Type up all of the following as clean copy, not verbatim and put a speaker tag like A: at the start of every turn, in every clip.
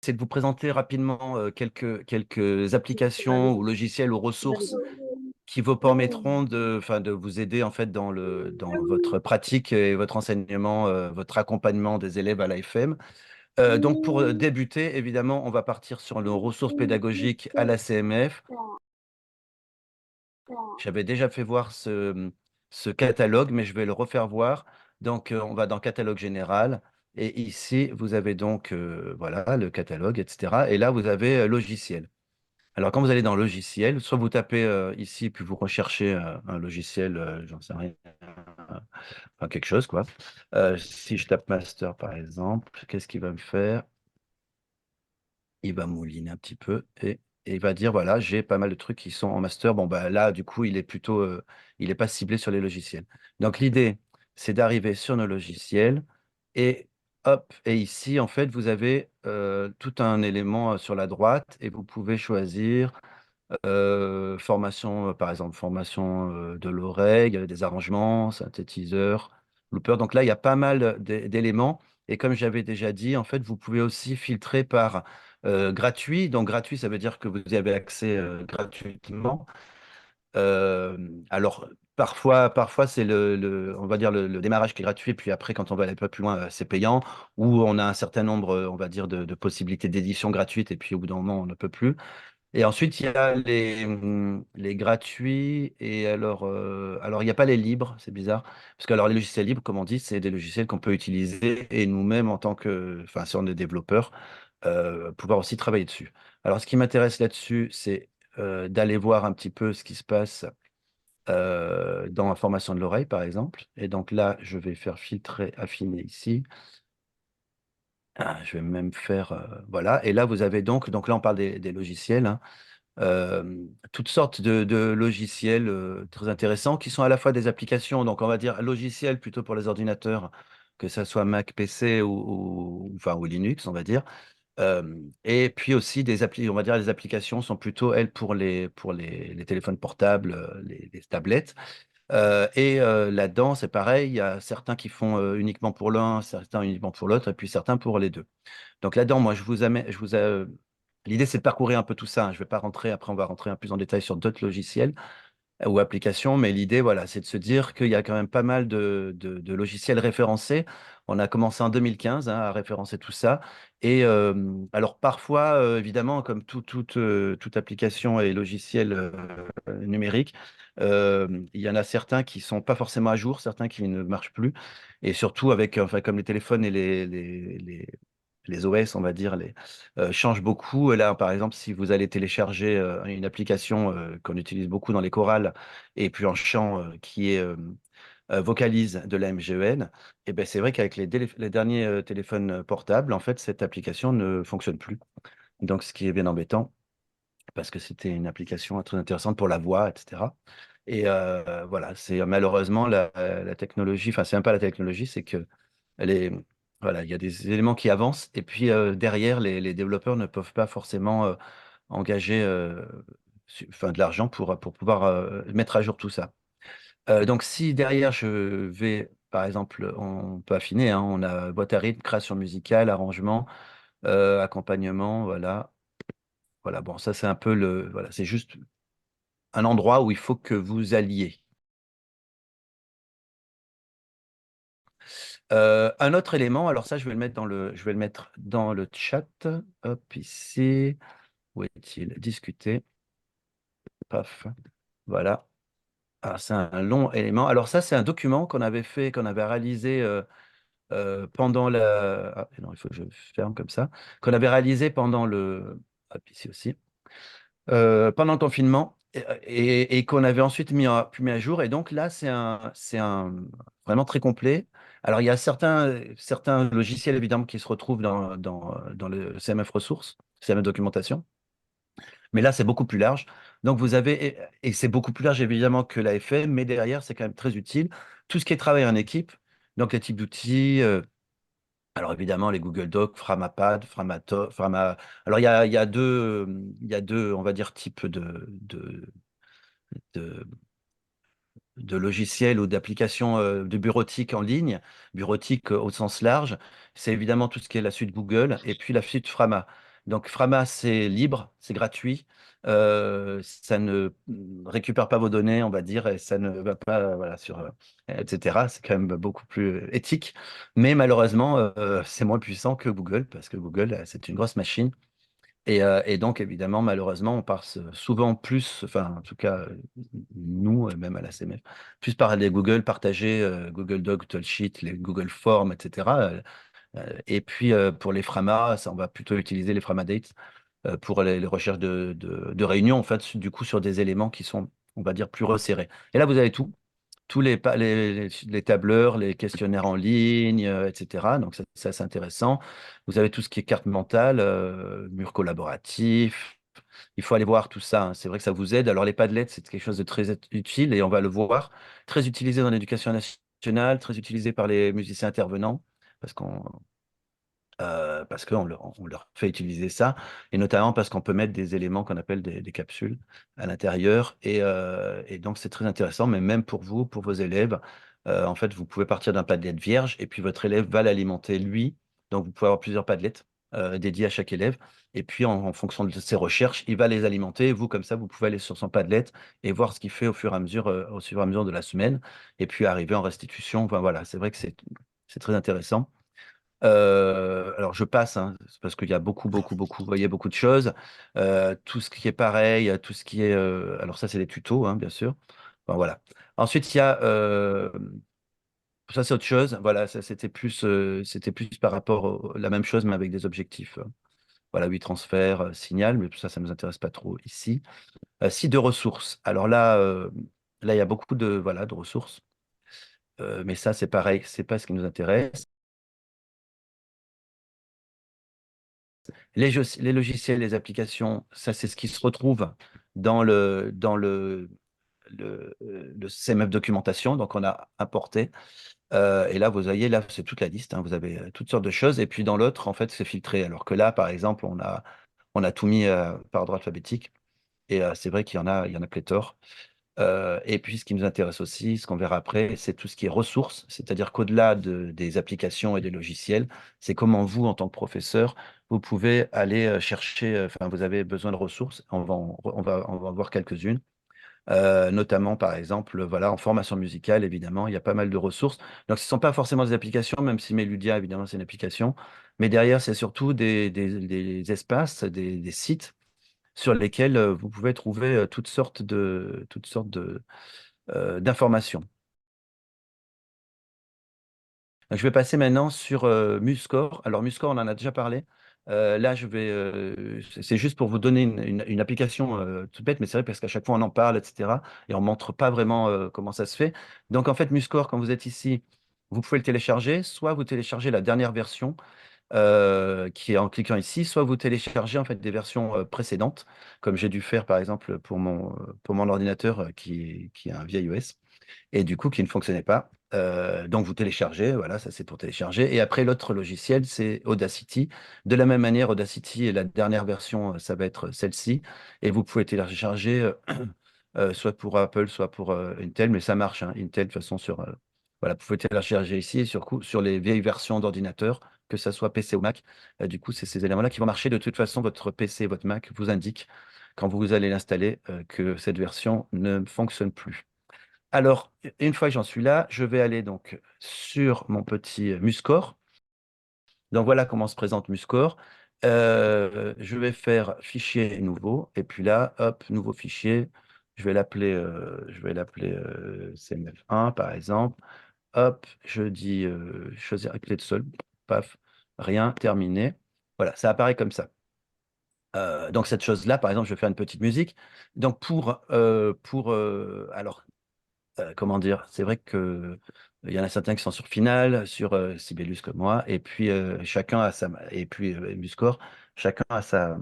A: c'est de vous présenter rapidement quelques applications ou logiciels ou ressources qui vous permettront enfin, de vous aider en fait dans votre pratique et votre enseignement, votre accompagnement des élèves à l'AFM. Donc pour débuter, évidemment, on va partir sur nos ressources pédagogiques à la CMF. J'avais déjà fait voir ce catalogue, mais je vais le refaire voir. Donc, on va dans catalogue général. Et ici, vous avez donc voilà, le catalogue, etc. Et là, vous avez logiciel. Alors, quand vous allez dans logiciel, soit vous tapez ici, puis vous recherchez un logiciel, j'en sais rien, enfin, quelque chose, quoi. Si je tape master, par exemple, qu'est-ce qu'il va me faire? Il va mouliner un petit peu et il va dire, voilà, j'ai pas mal de trucs qui sont en master. Bon, bah, là, du coup, il est plutôt, il n'est pas ciblé sur les logiciels. Donc, l'idée, c'est d'arriver sur nos logiciels et hop, et ici, en fait, vous avez tout un élément sur la droite et vous pouvez choisir formation, par exemple, formation de l'oreille, des arrangements, synthétiseur, looper. Donc là, il y a pas mal d'éléments. Et comme j'avais déjà dit, en fait, vous pouvez aussi filtrer par gratuit. Donc gratuit, ça veut dire que vous y avez accès gratuitement. Euh, alors, parfois c'est on va dire le démarrage qui est gratuit, puis après, quand on va aller un peu plus loin, c'est payant, ou on a un certain nombre, on va dire, de possibilités d'édition gratuite, et puis au bout d'un moment, on ne peut plus. Et ensuite, il y a les gratuits. Et alors, il n'y a pas les libres, c'est bizarre. Parce que alors, les logiciels libres, comme on dit, c'est des logiciels qu'on peut utiliser et nous-mêmes, en tant que, enfin, si on est développeur, pouvoir aussi travailler dessus. Alors, ce qui m'intéresse là-dessus, c'est d'aller voir un petit peu ce qui se passe dans la formation de l'oreille, par exemple. Et donc là, je vais faire filtrer, affiner ici. Ah, je vais même faire, voilà. Et là, vous avez donc là, on parle des logiciels, hein. Toutes sortes de logiciels très intéressants qui sont à la fois des applications, donc on va dire logiciels plutôt pour les ordinateurs, que ça soit Mac, PC enfin, ou Linux, on va dire. Et puis aussi des applis, on va dire les applications sont plutôt, elles, pour les téléphones portables, les tablettes. Là-dedans, c'est pareil, il y a certains qui font uniquement pour l'un, certains uniquement pour l'autre, et puis certains pour les deux. Donc là-dedans, moi, l'idée, c'est de parcourir un peu tout ça, hein. Je ne vais pas rentrer, après, on va rentrer un peu plus en détail sur d'autres logiciels ou applications, mais l'idée, voilà, c'est de se dire qu'il y a quand même pas mal de logiciels référencés. On a commencé en 2015 hein, à référencer tout ça. Et alors, parfois, évidemment, comme toute application et logiciel numérique, il y en a certains qui sont pas forcément à jour, certains qui ne marchent plus. Et surtout, avec, enfin, comme les téléphones et les OS, on va dire, changent beaucoup. Et là, par exemple, si vous allez télécharger une application qu'on utilise beaucoup dans les chorales, et puis en chant qui est Vocalise de la MGEN, et ben, c'est vrai qu'avec les derniers téléphones portables, en fait, cette application ne fonctionne plus. Donc, ce qui est bien embêtant, parce que c'était une application très intéressante pour la voix, etc. Et voilà, c'est malheureusement la technologie, enfin, c'est même pas la technologie, c'est que elle est, voilà, il y a des éléments qui avancent et puis derrière, les développeurs ne peuvent pas forcément engager enfin, de l'argent pour pouvoir mettre à jour tout ça. Donc, si derrière, je vais, par exemple, on peut affiner, hein, on a boîte à rythme, création musicale, arrangement, accompagnement, voilà. Voilà, bon, ça, c'est un peu voilà, c'est juste un endroit où il faut que vous alliez. Un autre élément, alors ça, je vais le mettre dans le chat. Hop, ici. Où est-il? Discuter. Paf. Voilà. Ah, c'est un long élément. Alors ça, c'est un document qu'on avait fait, qu'on avait réalisé pendant la... Ah, non, il faut que je ferme comme ça. Qu'on avait réalisé pendant le... Hop, ici aussi. Pendant le confinement et qu'on avait ensuite pu mis à jour. Et donc là, c'est un vraiment très complet. Alors, il y a certains logiciels, évidemment, qui se retrouvent dans le CMF ressources, CMF documentation. Mais là, c'est beaucoup plus large. Donc, vous avez, et c'est beaucoup plus large, évidemment, que la FM, mais derrière, c'est quand même très utile. Tout ce qui est travail en équipe, donc les types d'outils, alors évidemment, les Google Docs, Framapad, Frama. Alors il y a deux, on va dire, types de, de logiciels ou d'applications de bureautique en ligne. Bureautique au sens large, c'est évidemment tout ce qui est la suite Google et puis la suite Frama. Donc Frama, c'est libre, c'est gratuit. Ça ne récupère pas vos données, on va dire, et ça ne va pas, voilà, sur, etc. C'est quand même beaucoup plus éthique. Mais malheureusement, c'est moins puissant que Google, parce que Google, c'est une grosse machine. Et donc, évidemment, malheureusement, on passe souvent plus, enfin, en tout cas, nous, même à la CMF, plus par les Google partagés, Google Doc, Google Sheet, les Google Forms, etc. Et puis, pour les Frama, ça, on va plutôt utiliser les Frama Dates pour les recherches de réunions, en fait, du coup, sur des éléments qui sont, on va dire, plus resserrés. Et là, vous avez tout tous les tableurs, les questionnaires en ligne, etc. Donc, c'est assez intéressant. Vous avez tout ce qui est carte mentale, mur collaboratif. Il faut aller voir tout ça, hein. C'est vrai que ça vous aide. Alors, les Padlets, c'est quelque chose de très utile et on va le voir. Très utilisé dans l'éducation nationale, très utilisé par les musiciens intervenants parce qu'on leur fait utiliser ça, et notamment parce qu'on peut mettre des éléments qu'on appelle des capsules à l'intérieur, et donc c'est très intéressant, mais même pour vous, pour vos élèves, en fait, vous pouvez partir d'un Padlet vierge, et puis votre élève va l'alimenter lui, donc vous pouvez avoir plusieurs Padlets dédiés à chaque élève, et puis en fonction de ses recherches, il va les alimenter, et vous, comme ça, vous pouvez aller sur son Padlet et voir ce qu'il fait au fur et à mesure de la semaine, et puis arriver en restitution. Enfin, voilà, c'est vrai que c'est très intéressant. Alors je passe, hein, c'est parce qu'il y a beaucoup, vous voyez, beaucoup de choses. Tout ce qui est pareil, tout ce qui est... alors ça, c'est des tutos, hein, bien sûr. Enfin, voilà. Ensuite, il y a... ça, c'est autre chose. Voilà, ça, c'était plus par rapport à la même chose, mais avec des objectifs. Voilà, oui, transfert, signal, mais tout ça, ça ne nous intéresse pas trop ici. Site de ressources. Alors là, là, il y a beaucoup de, voilà, de ressources. Mais ça, c'est pareil, c'est pas ce qui nous intéresse. Les logiciels, les applications, ça, c'est ce qui se retrouve dans le CMF documentation. Donc, on a importé. Et là, vous voyez, là, c'est toute la liste, hein. Vous avez toutes sortes de choses. Et puis, dans l'autre, en fait, c'est filtré. Alors que là, par exemple, on a tout mis par ordre alphabétique. Et c'est vrai qu'il y en a pléthore. Et puis, ce qui nous intéresse aussi, ce qu'on verra après, c'est tout ce qui est ressources, c'est-à-dire qu'au-delà des applications et des logiciels, c'est comment vous, en tant que professeur, vous pouvez aller chercher, enfin, vous avez besoin de ressources, on va en voir quelques-unes, notamment, par exemple, voilà, en formation musicale, évidemment, il y a pas mal de ressources. Donc, ce ne sont pas forcément des applications, même si Meludia, évidemment, c'est une application, mais derrière, c'est surtout des espaces, des sites sur lesquels vous pouvez trouver d'informations. Donc, je vais passer maintenant sur Muscore. Alors, Muscore, on en a déjà parlé. Là, c'est juste pour vous donner une application toute bête, mais c'est vrai parce qu'à chaque fois, on en parle, etc. Et on ne montre pas vraiment comment ça se fait. Donc, en fait, Muscore, quand vous êtes ici, vous pouvez le télécharger. Soit vous téléchargez la dernière version qui est en cliquant ici, soit vous téléchargez en fait des versions précédentes, comme j'ai dû faire par exemple pour mon ordinateur qui est un vieil OS, et du coup qui ne fonctionnait pas. Donc vous téléchargez, voilà, ça c'est pour télécharger. Et après l'autre logiciel, c'est Audacity. De la même manière, Audacity est la dernière version, ça va être celle-ci. Et vous pouvez télécharger soit pour Apple, soit pour Intel, mais ça marche, hein, Intel de toute façon voilà, vous pouvez télécharger ici et sur les vieilles versions d'ordinateur, que ce soit PC ou Mac. Du coup, c'est ces éléments-là qui vont marcher. De toute façon, votre PC, votre Mac vous indique quand vous allez l'installer que cette version ne fonctionne plus. Alors, une fois que j'en suis là, je vais aller donc sur mon petit Muscore. Donc voilà comment se présente Muscore. Je vais faire fichier nouveau, et puis là, hop, nouveau fichier. Je vais l'appeler CMF1 par exemple. Hop, je dis choisir clé de sol. Paf, rien, terminé. Voilà, ça apparaît comme ça. Donc cette chose-là, par exemple, je vais faire une petite musique. Donc alors comment dire? C'est vrai que il y en a certains qui sont sur Final, sur Sibelius comme moi, et puis Muscore, chacun a sa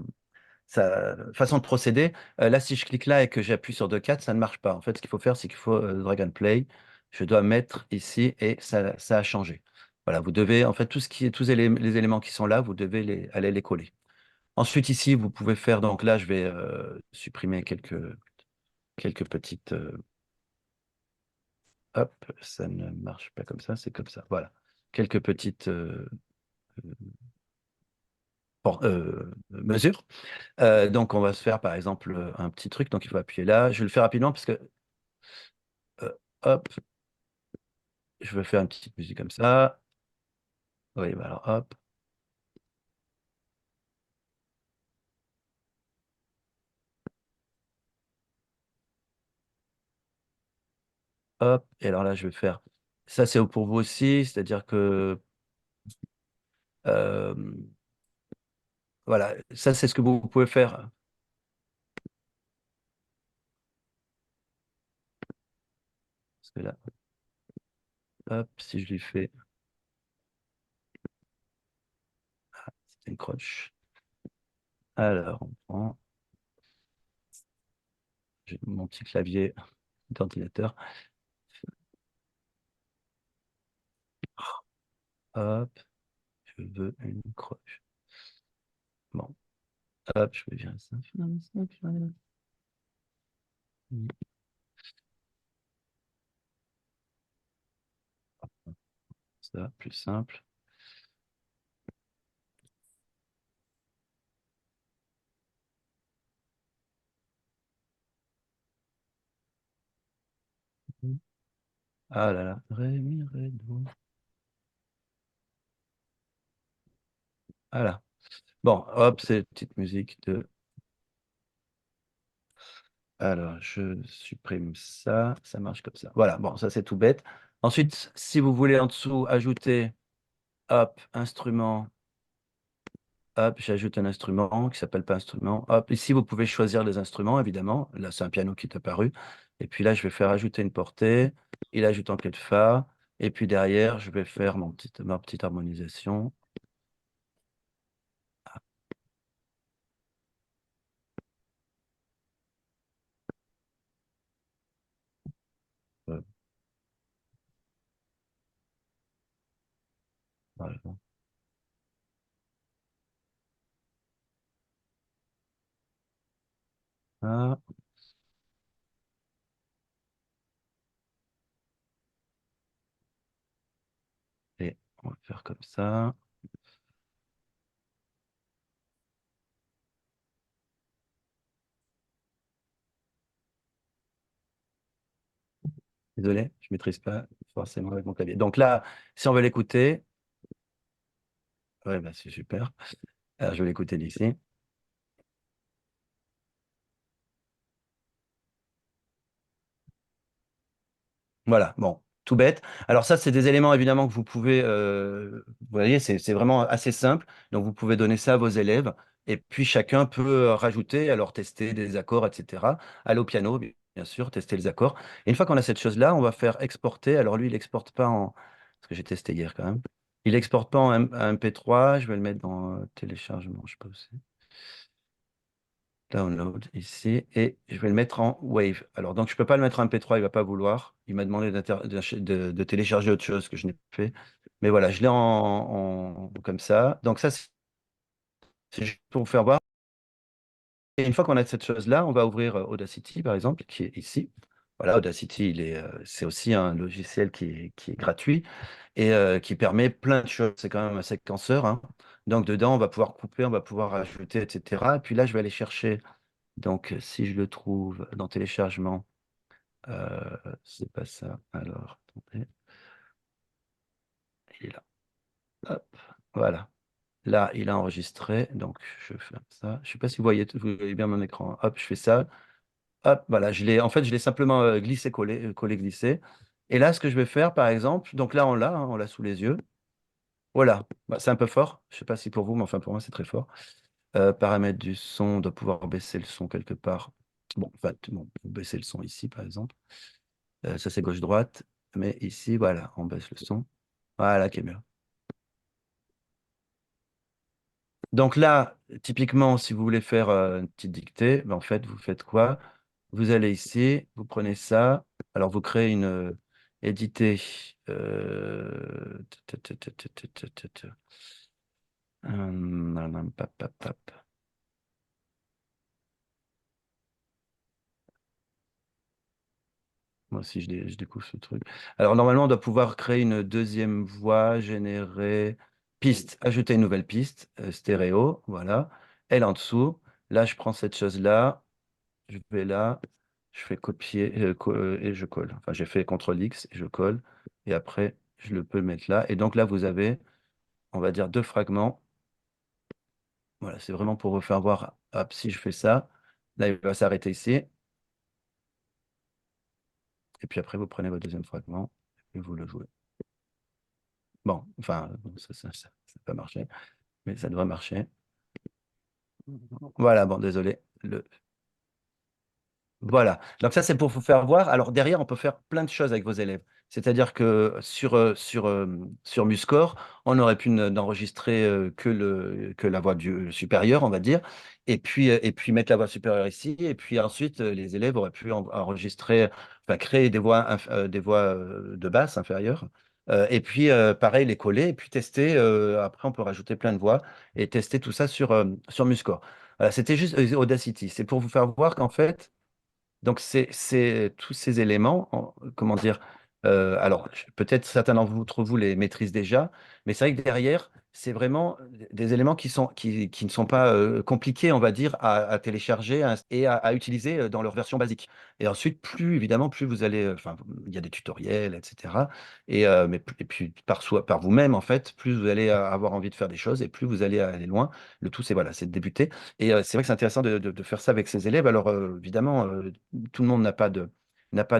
A: façon de procéder. Là, si je clique là et que j'appuie sur 2.4, ça ne marche pas. En fait, ce qu'il faut faire, c'est qu'il faut drag and play. Je dois mettre ici et ça a changé. Voilà, vous devez, en fait, tous les éléments qui sont là, vous devez aller les coller. Ensuite, ici, vous pouvez faire, donc là, je vais supprimer quelques petites. Hop, ça ne marche pas comme ça, c'est comme ça. Voilà. Quelques petites. mesure. Donc, on va se faire, par exemple, un petit truc. Donc, il faut appuyer là. Je vais le faire rapidement parce que, euh, hop, je vais faire une petite musique comme ça. Oui, bah alors, hop, hop. Et alors là, je vais faire. Ça, c'est pour vous aussi. C'est-à-dire que, euh, voilà, ça, c'est ce que vous pouvez faire. Parce que là, hop, si je lui fais. C'est une croche. Alors, on prend. J'ai mon petit clavier d'ordinateur. Hop, je veux une croche. Bon, hop, je vais virer ça. Ça, plus simple. Ah là là. Ré, mi, ré, do. Voilà. Bon, hop, c'est une petite musique de. Alors, je supprime ça. Ça marche comme ça. Voilà, bon, ça c'est tout bête. Ensuite, si vous voulez en dessous ajouter, hop, instrument. Hop, j'ajoute un instrument qui s'appelle pas instrument. Hop, ici, vous pouvez choisir les instruments, évidemment. Là, c'est un piano qui est apparu. Et puis là, je vais faire ajouter une portée. Il ajoute en clé de fa. Et puis derrière, je vais faire ma petite harmonisation. Euh, voilà. Ah, et on va faire comme ça. Désolé, je ne maîtrise pas forcément avec mon clavier. Donc là, si on veut l'écouter, ouais, bah, c'est super. Alors, je vais l'écouter d'ici. Voilà, bon, tout bête. Alors ça, c'est des éléments évidemment que vous pouvez, vous voyez, c'est vraiment assez simple. Donc vous pouvez donner ça à vos élèves et puis chacun peut rajouter, alors tester des accords, etc. Aller au piano, bien sûr, tester les accords. Et une fois qu'on a cette chose-là, on va faire exporter. Alors lui, il exporte pas en, parce que j'ai testé hier quand même. Il exporte pas en MP3. Je vais le mettre dans téléchargement, je sais pas où c'est. Download ici et je vais le mettre en Wave. Alors, donc, je ne peux pas le mettre en MP3, il ne va pas vouloir. Il m'a demandé de télécharger autre chose que je n'ai pas fait. Mais voilà, je l'ai comme ça. Donc, ça, c'est juste pour vous faire voir. Et une fois qu'on a cette chose-là, on va ouvrir Audacity, par exemple, qui est ici. Voilà, Audacity, c'est aussi un logiciel qui est gratuit et qui permet plein de choses. C'est quand même un séquenceur, hein. Donc, dedans, on va pouvoir couper, on va pouvoir ajouter, etc. Et puis là, je vais aller chercher. Donc, si je le trouve dans téléchargement, c'est pas ça. Alors, attendez, il est là. Hop, voilà. Là, il a enregistré. Donc, je fais ça. Je ne sais pas si vous voyez bien mon écran. Hop, je fais ça. Hop, voilà. En fait, je l'ai simplement glissé, collé, collé, glissé. Et là, ce que je vais faire, par exemple, donc là, on l'a sous les yeux. Voilà. Bah, c'est un peu fort. Je ne sais pas si pour vous, mais enfin, pour moi, c'est très fort. Paramètres du son, on doit pouvoir baisser le son quelque part. Bon, en fait, bon, vous baissez le son ici, par exemple. Ça, c'est gauche-droite. Mais ici, voilà, on baisse le son. Voilà, qui est mieux. Donc là, typiquement, si vous voulez faire une petite dictée, ben, en fait, vous faites quoi? Vous allez ici, vous prenez ça. Alors, vous créez une éditer. Pap, pap, pap. Moi aussi, je découvre ce truc. Alors, normalement, on doit pouvoir créer une deuxième voix générée. Piste, ajouter une nouvelle piste, stéréo, voilà. Elle en dessous. Là, je prends cette chose-là, je vais là, je fais copier et je colle. Enfin, j'ai fait CTRL X et je colle. Et après, je le peux le mettre là. Et donc là, vous avez, on va dire, deux fragments. Voilà, c'est vraiment pour vous faire voir. Hop, si je fais ça, là, il va s'arrêter ici. Et puis après, vous prenez votre deuxième fragment et vous le jouez. Bon, enfin, ça n'a pas marché, mais ça devrait marcher. Voilà, bon, désolé. Voilà. Donc ça, c'est pour vous faire voir. Alors derrière, on peut faire plein de choses avec vos élèves. C'est-à-dire que sur Muscore, on aurait pu n'enregistrer que la voix supérieure, on va dire, et puis mettre la voix supérieure ici. Et puis ensuite, les élèves auraient pu enregistrer, enfin créer des voix de basse inférieures. Et puis pareil, les coller et puis tester. Après, on peut rajouter plein de voix et tester tout ça sur Muscore. Voilà, c'était juste Audacity. C'est pour vous faire voir qu'en fait, donc, c'est tous ces éléments, comment dire, alors peut-être certains d'entre vous les maîtrisent déjà, mais c'est vrai que derrière, c'est vraiment des éléments qui ne sont pas compliqués, on va dire, à télécharger et à utiliser dans leur version basique. Et ensuite, plus évidemment, plus vous allez, enfin, il y a des tutoriels, etc. Et puis par vous-même, en fait, plus vous allez avoir envie de faire des choses et plus vous allez aller loin. Le tout, c'est voilà, c'est de débuter. Et c'est vrai que c'est intéressant de faire ça avec ses élèves. Alors, évidemment, tout le monde n'a pas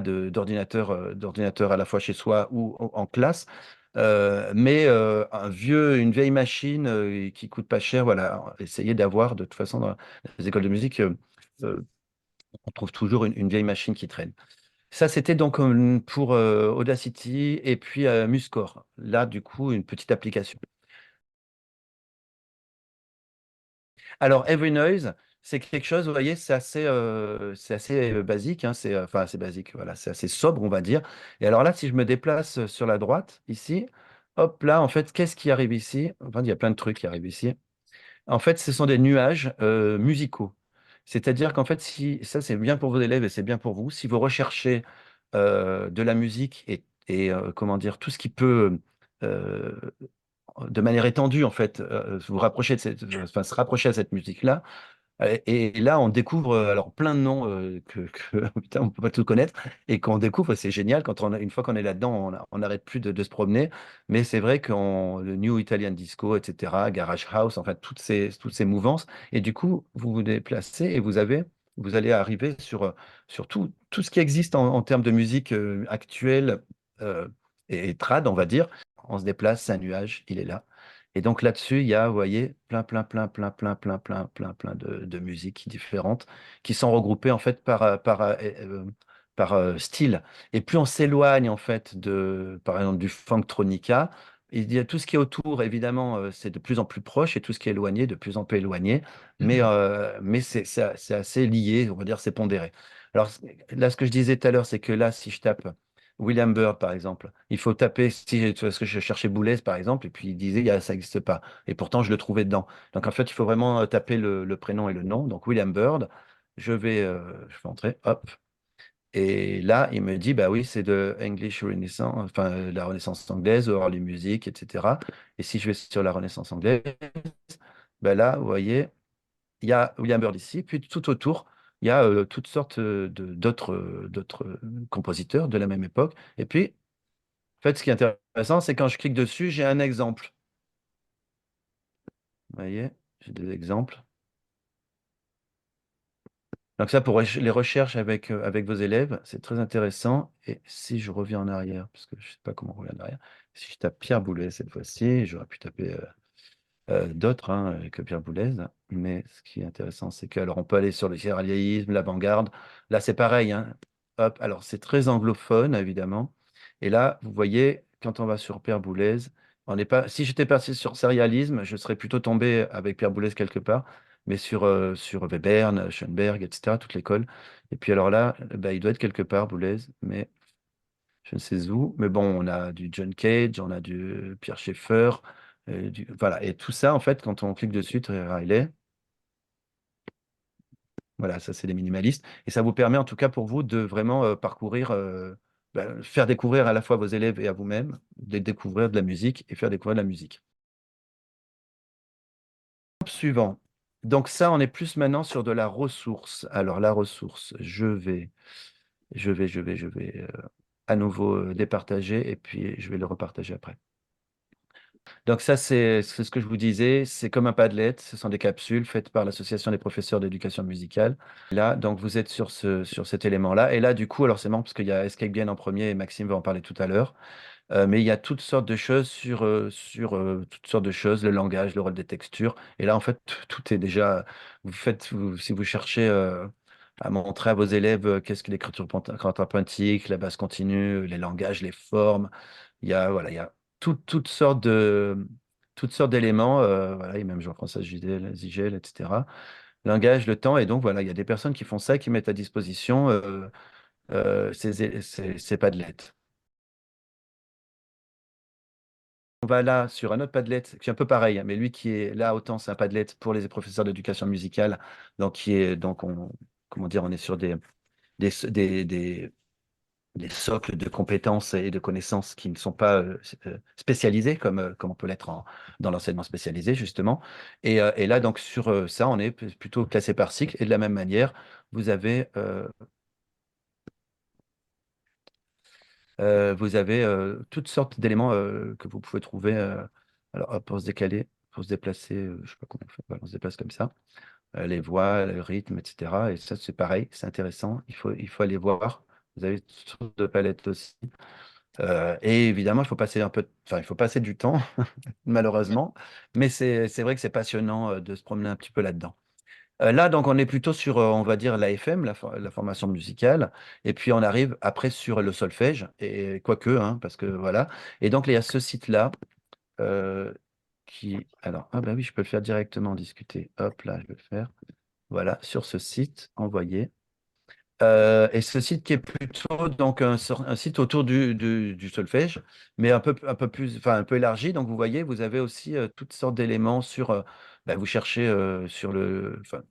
A: d'ordinateur à la fois chez soi ou en classe. Mais une vieille machine qui coûte pas cher, voilà, essayez d'avoir de toute façon dans les écoles de musique, euh, on trouve toujours une vieille machine qui traîne. Ça, c'était donc pour Audacity et puis Muscore. Là, du coup, une petite application. Alors, Every Noise, c'est quelque chose, vous voyez, c'est assez basique, hein, enfin assez basique, voilà, c'est assez sobre, on va dire. Et alors là, si je me déplace sur la droite, ici, hop là, en fait, qu'est-ce qui arrive ici? Enfin, il y a plein de trucs qui arrivent ici. En fait, ce sont des nuages musicaux. C'est-à-dire qu'en fait, si ça, c'est bien pour vos élèves et c'est bien pour vous, si vous recherchez de la musique et comment dire, tout ce qui peut euh, de manière étendue, en fait, vous rapprocher enfin, se rapprocher à cette musique-là. Et là, on découvre alors plein de noms putain, on peut pas tout connaître et qu'on découvre, c'est génial. Une fois qu'on est là-dedans, on n'arrête plus de se promener. Mais c'est vrai qu'on le New Italian Disco, etc., Garage House, enfin toutes ces mouvances. Et du coup, vous vous déplacez et vous allez arriver sur tout ce qui existe en termes de musique actuelle euh, et trad, on va dire. On se déplace, c'est un nuage, il est là. Et donc là-dessus, il y a, vous voyez, plein de musiques différentes qui sont regroupées en fait par style. Et plus on s'éloigne en fait par exemple, du funktronica, il y a tout ce qui est autour, évidemment, c'est de plus en plus proche et tout ce qui est éloigné, de plus en plus éloigné. Mais c'est assez lié, on va dire, c'est pondéré. Alors là, ce que je disais tout à l'heure, c'est que là, si je tape William Byrd, par exemple. Il faut taper, parce que je cherchais Boulez, par exemple, et puis il disait, ça n'existe pas. Et pourtant, je le trouvais dedans. Donc, en fait, il faut vraiment taper le prénom et le nom. Donc, William Byrd, je vais entrer, hop. Et là, il me dit, bah oui, c'est de English Renaissance, enfin, la Renaissance anglaise, early music, etc. Et si je vais sur la Renaissance anglaise, bah là, vous voyez, il y a William Byrd ici, puis tout autour, il y a toutes sortes d'autres compositeurs de la même époque. Et puis, en fait, ce qui est intéressant, c'est quand je clique dessus, j'ai un exemple. Vous voyez, j'ai des exemples. Donc ça, pour les recherches avec vos élèves, c'est très intéressant. Et si je reviens en arrière, parce que je ne sais pas comment on revient en arrière, si je tape Pierre Boulez cette fois-ci, j'aurais pu taper d'autres que Pierre Boulez. Mais ce qui est intéressant, c'est que alors on peut aller sur le séraliaïsme, l'avant-garde. Là, c'est pareil, hein. Hop, alors c'est très anglophone, évidemment. Et là, vous voyez, quand on va sur Pierre Boulez, on n'est pas. Si j'étais passé sur sérialisme, je serais plutôt tombé avec Pierre Boulez quelque part, mais sur Webern, Schoenberg, etc., toute l'école. Et puis alors là, bah, il doit être quelque part, Boulez, mais je ne sais où. Mais bon, on a du John Cage, on a du Pierre Schaeffer, voilà. Et tout ça, en fait, quand on clique dessus, Terry Riley, voilà, ça c'est les minimalistes. Et ça vous permet, en tout cas pour vous, de vraiment parcourir, faire découvrir à la fois vos élèves et à vous-même, de découvrir de la musique et faire découvrir de la musique. Suivant. Donc ça, on est plus maintenant sur de la ressource. Alors la ressource, je vais à nouveau départager et puis je vais le repartager après. Donc ça, c'est ce que je vous disais, c'est comme un Padlet, ce sont des capsules faites par l'Association des professeurs d'éducation musicale. Là, donc vous êtes sur cet élément-là. Et là, du coup, alors c'est marrant parce qu'il y a Escape Game en premier et Maxime va en parler tout à l'heure. Mais il y a toutes sortes de choses sur toutes sortes de choses, le langage, le rôle des textures. Et là, en fait, tout est déjà. Si vous cherchez à montrer à vos élèves qu'est-ce que l'écriture contrapuntique, la basse continue, les langages, les formes, voilà, il y a toutes sortes d'éléments. Voilà, et même Jean-François Zigel, etc. Langage, le temps. Et donc, voilà, il y a des personnes qui font ça, qui mettent à disposition ces Padlets. On va là sur un autre Padlet qui est un peu pareil, hein, mais lui qui est là, autant c'est un Padlet pour les professeurs d'éducation musicale, donc qui est donc comment dire, on est sur des, des, des- des socles de compétences et de connaissances qui ne sont pas spécialisés comme on peut l'être dans l'enseignement spécialisé justement. Et là donc sur ça, on est plutôt classé par cycle. Et de la même manière, vous avez toutes sortes d'éléments que vous pouvez trouver. Alors, hop, pour se décaler, pour se déplacer, je ne sais pas comment on fait, voilà, on se déplace comme ça. Les voix, le rythme, etc. Et ça, c'est pareil, c'est intéressant. Il faut aller voir. Vous avez toutes sortes de palettes aussi. Et évidemment, il faut passer du temps, malheureusement. Mais c'est vrai que c'est passionnant de se promener un petit peu là-dedans. Là, donc, on est plutôt sur, on va dire, l'AFM, la formation musicale. Et puis, on arrive après sur le solfège, et quoique, hein, parce que voilà. Et donc, il y a ce site-là euh, qui. Alors, ah bah oui, je peux le faire directement en discuter. Hop, là, je vais le faire. Voilà, sur ce site, envoyer. Et ce site qui est plutôt donc un site autour du solfège, mais un peu plus, enfin un peu élargi. Donc vous voyez, vous avez aussi toutes sortes d'éléments sur. Bah, vous cherchez sur le. Enfin,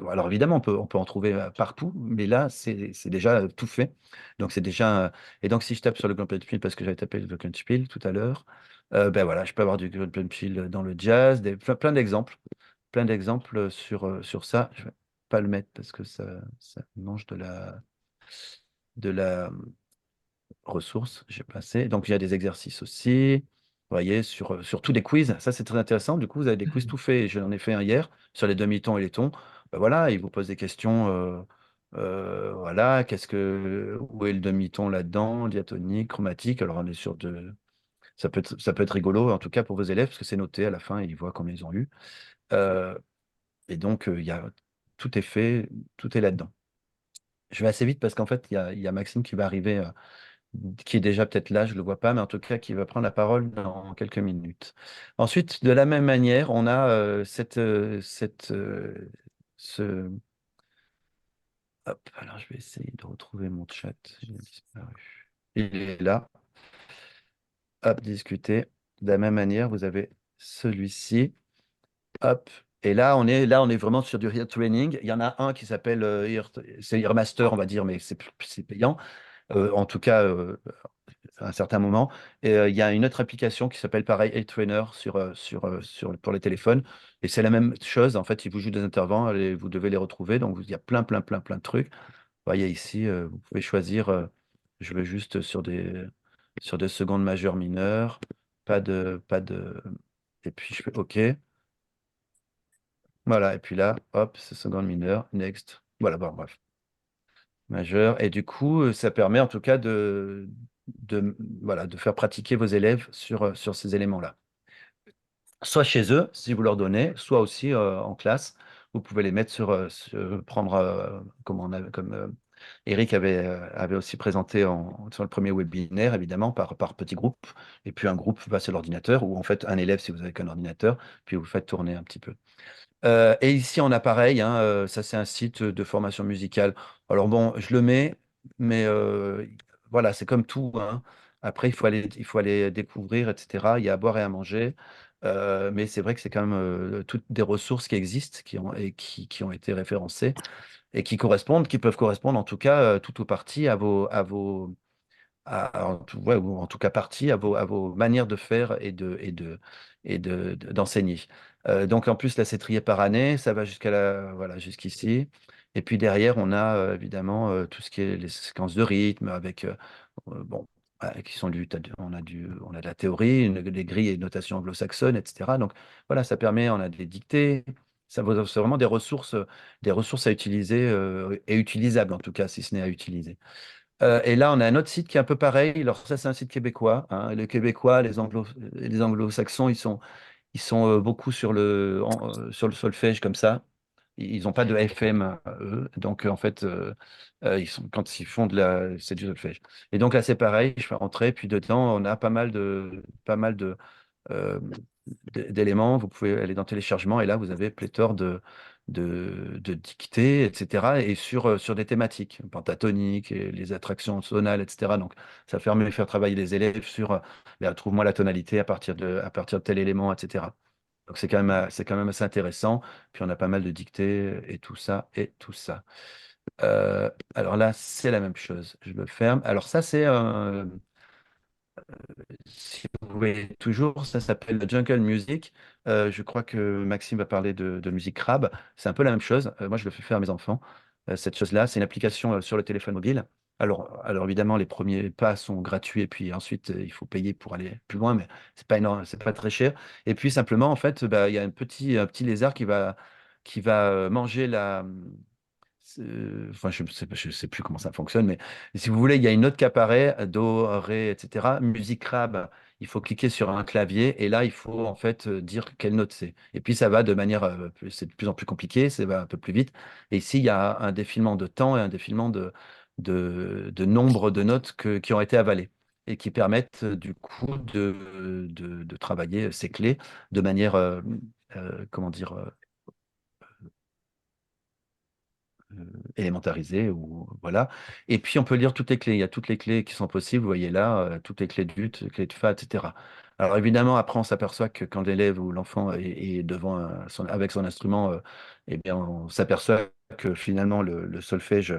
A: alors évidemment, on peut en trouver partout, mais là c'est déjà tout fait. Donc c'est déjà. Et donc si je tape sur le Glockenspiel parce que j'avais tapé le Glockenspiel tout à l'heure, ben voilà, je peux avoir du Glockenspiel dans le jazz, plein d'exemples sur ça. Je vais pas le mettre parce que ça mange de la ressource. J'ai passé. Donc, il y a des exercices aussi. Vous voyez, sur tous les quiz. Ça, c'est très intéressant. Du coup, vous avez des quiz tout faits. J'en ai fait un hier sur les demi-tons et les tons. Ben voilà, il vous pose des questions. Voilà, où est le demi-ton là-dedans, diatonique, chromatique. Alors, on est sur de. Ça peut être rigolo, en tout cas pour vos élèves, parce que c'est noté à la fin, et ils voient combien ils ont eu. Euh, et donc, tout est fait, tout est là-dedans. Je vais assez vite parce qu'en fait, il y a Maxime qui va arriver, qui est déjà peut-être là, je ne le vois pas, mais en tout cas, qui va prendre la parole dans quelques minutes. Ensuite, de la même manière, on a ce... Hop, alors je vais essayer de retrouver mon chat. Il a disparu. Il est là. Hop, discuter. De la même manière, vous avez celui-ci. Hop. Et là, on est vraiment sur du real training. Il y en a un qui s'appelle c'est Ear Master, on va dire, mais c'est payant. En tout cas, à un certain moment. Et il y a une autre application qui s'appelle pareil, A-Trainer pour les téléphones. Et c'est la même chose. En fait, il vous joue des intervents et vous devez les retrouver. Donc, il y a plein, plein, plein, plein de trucs. Vous voyez ici, vous pouvez choisir. Je veux juste sur des secondes majeures mineures. Pas de. Et puis, je fais OK. Voilà. Et puis là, hop, c'est seconde mineure. Next. Voilà, bon, bref. Majeur. Et du coup, ça permet en tout cas voilà, de faire pratiquer vos élèves sur ces éléments-là. Soit chez eux, si vous leur donnez, soit aussi en classe. Vous pouvez les mettre prendre, comme Eric avait aussi présenté sur le premier webinaire, évidemment, par petits groupes. Et puis un groupe va sur l'ordinateur, ou en fait un élève si vous avez qu'un ordinateur, puis vous faites tourner un petit peu. Et ici, on a pareil, hein, ça c'est un site de formation musicale. Alors bon, je le mets, mais voilà, c'est comme tout, hein. Après, il faut aller découvrir, etc. Il y a à boire et à manger. Mais c'est vrai que c'est quand même toutes des ressources qui existent, qui ont été référencées et qui peuvent correspondre en tout cas tout ou partie ouais, ou en tout cas partie à vos manières de faire d'enseigner. Donc en plus, là, c'est trié par année, ça va voilà, jusqu'ici. Et puis derrière, on a évidemment tout ce qui est les séquences de rythme avec, bon, qui sont on a de la théorie, des grilles et notations anglo-saxonnes, etc. Donc voilà, ça permet, on a des dictées, c'est vraiment des ressources à utiliser et utilisables en tout cas, si ce n'est à utiliser. Et là, on a un autre site qui est un peu pareil. Alors ça, c'est un site québécois, hein. Les Québécois, les Anglo-Saxons, ils sont beaucoup sur le solfège comme ça. Ils n'ont pas de FM, eux. Donc, en fait, quand ils font c'est du solfège. Et donc là, c'est pareil. Je fais rentrer, puis dedans, on a pas mal euh, d'éléments. Vous pouvez aller dans téléchargement et là, vous avez pléthore de dictées, etc. Et sur des thématiques, pentatoniques, et les attractions sonales, etc. Donc, ça permet de faire travailler les élèves sur, trouve-moi la tonalité à partir de tel élément, etc. Donc, c'est quand même assez intéressant. Puis, on a pas mal de dictées et tout ça, et tout ça. Alors là, c'est la même chose. Je le ferme. Alors ça, si vous voulez toujours, ça s'appelle Jungle Music. Je crois que Maxime va parler de musique crabe. C'est un peu la même chose. Moi, je le fais faire à mes enfants. Cette chose-là, c'est une application sur le téléphone mobile. Alors évidemment, les premiers pas sont gratuits et puis ensuite, il faut payer pour aller plus loin, mais c'est pas énorme, c'est pas très cher. Et puis simplement, en fait, bah, il y a un petit lézard qui va manger enfin, je sais plus comment ça fonctionne, mais si vous voulez, il y a une note qui apparaît, do, ré, etc. Musique crabe, il faut cliquer sur un clavier et là, il faut en fait dire quelle note c'est. Et puis ça va de manière, c'est de plus en plus compliqué, ça va un peu plus vite. Et ici, il y a un défilement de temps et un défilement de nombre de notes qui ont été avalées et qui permettent du coup de travailler ces clés de manière, comment dire, élémentarisé ou voilà. Et puis on peut lire toutes les clés. Il y a toutes les clés qui sont possibles. Vous voyez là, toutes les clés de lutte, clés de fa, etc. Alors évidemment, après on s'aperçoit que quand l'élève ou l'enfant est devant avec son instrument, eh bien on s'aperçoit que finalement le solfège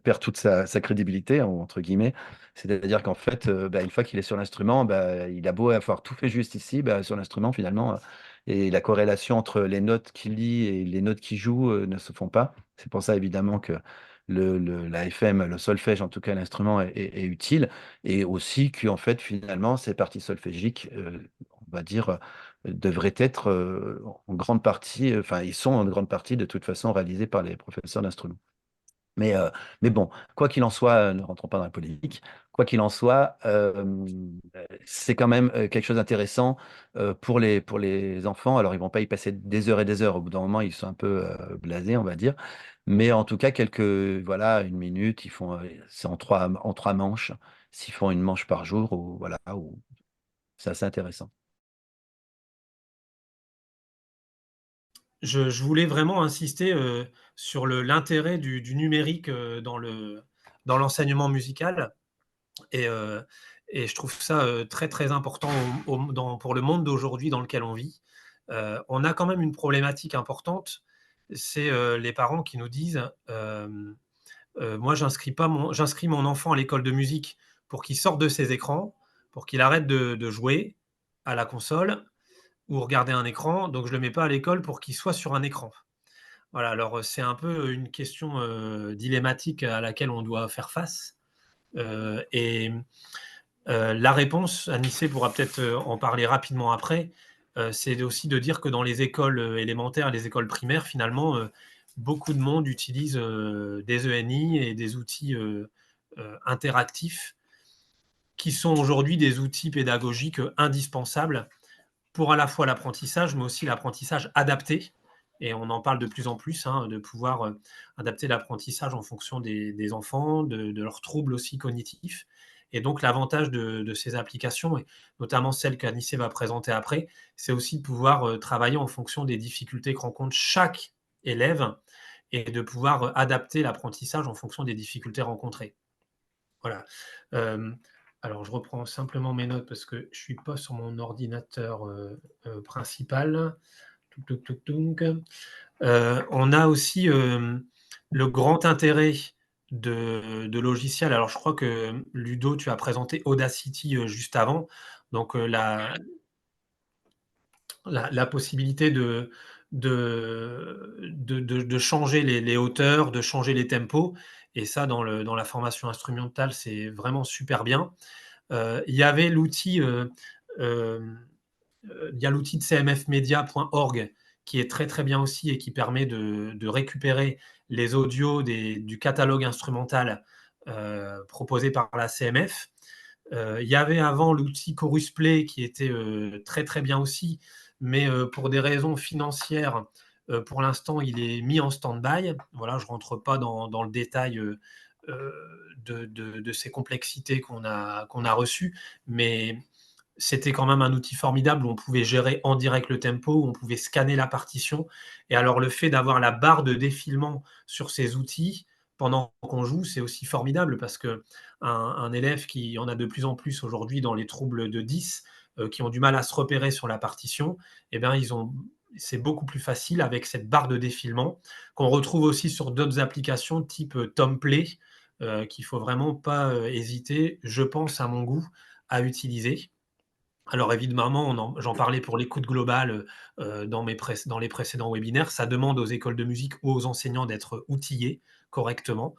A: perd toute sa crédibilité, entre guillemets. C'est-à-dire qu'en fait, une fois qu'il est sur l'instrument, il a beau avoir tout fait juste ici, sur l'instrument finalement, et la corrélation entre les notes qu'il lit et les notes qu'il joue ne se font pas. C'est pour ça, évidemment, que la FM, le solfège, en tout cas l'instrument, est utile. Et aussi qu'en fait, finalement, ces parties solfégiques, on va dire, devraient être en grande partie, enfin, ils sont en grande partie de toute façon réalisés par les professeurs d'instruments. Mais bon, quoi qu'il en soit, ne rentrons pas dans la politique, quoi qu'il en soit, c'est quand même quelque chose d'intéressant pour les enfants. Alors, ils vont pas y passer des heures et des heures. Au bout d'un moment, ils sont un peu blasés, on va dire. Mais en tout cas, voilà, une minute, c'est en trois manches. S'ils font une manche par jour, ou voilà, c'est assez intéressant.
B: Je voulais vraiment insister sur l'intérêt du numérique dans l'enseignement musical. Et, euh, et je trouve ça très très important pour le monde d'aujourd'hui dans lequel on vit. On a quand même une problématique importante, c'est les parents qui nous disent moi j'inscris mon enfant à l'école de musique pour qu'il sorte de ses écrans, pour qu'il arrête de jouer à la console ou regarder un écran, donc je le mets pas à l'école pour qu'il soit sur un écran. Voilà, alors c'est un peu une question dilemmatique à laquelle on doit faire face. Et la réponse, Anissé pourra peut-être en parler rapidement après, c'est aussi de dire que dans les écoles élémentaires, les écoles primaires, finalement, beaucoup de monde utilise des ENI et des outils interactifs qui sont aujourd'hui des outils pédagogiques indispensables pour à la fois l'apprentissage, mais aussi l'apprentissage adapté. Et on en parle de plus en plus, hein, de pouvoir adapter l'apprentissage en fonction des enfants, de leurs troubles aussi cognitifs. Et donc l'avantage de ces applications, et notamment celle qu'Anissé va présenter après, c'est aussi de pouvoir travailler en fonction des difficultés que rencontre chaque élève et de pouvoir adapter l'apprentissage en fonction des difficultés rencontrées. Voilà. Euh, alors, je reprends simplement mes notes parce que je ne suis pas sur mon ordinateur principal. Touc, touc, touc, touc. On a aussi le grand intérêt de logiciels. Alors, je crois que Ludo, tu as présenté Audacity juste avant. Donc, la possibilité de changer les hauteurs, de changer les tempos. Et ça, dans la formation instrumentale, c'est vraiment super bien. Il y avait l'outil, il y a l'outil de cmfmedia.org qui est très très bien aussi et qui permet de récupérer les audios du catalogue instrumental proposé par la CMF. Il y avait avant l'outil Chorus Play qui était très très bien aussi, mais pour des raisons financières, pour l'instant, il est mis en stand-by. Voilà, je ne rentre pas dans le détail euh, de ces complexités qu'on a reçues, mais c'était quand même un outil formidable où on pouvait gérer en direct le tempo, où on pouvait scanner la partition. Et alors, le fait d'avoir la barre de défilement sur ces outils pendant qu'on joue, c'est aussi formidable parce que un élève qui en a de plus en plus aujourd'hui dans les troubles de 10, qui ont du mal à se repérer sur la partition, eh bien, c'est beaucoup plus facile avec cette barre de défilement qu'on retrouve aussi sur d'autres applications type Tomplay, qu'il ne faut vraiment pas hésiter, je pense, à mon goût, à utiliser. Alors évidemment, j'en parlais pour l'écoute globale dans les précédents webinaires, ça demande aux écoles de musique ou aux enseignants d'être outillés correctement.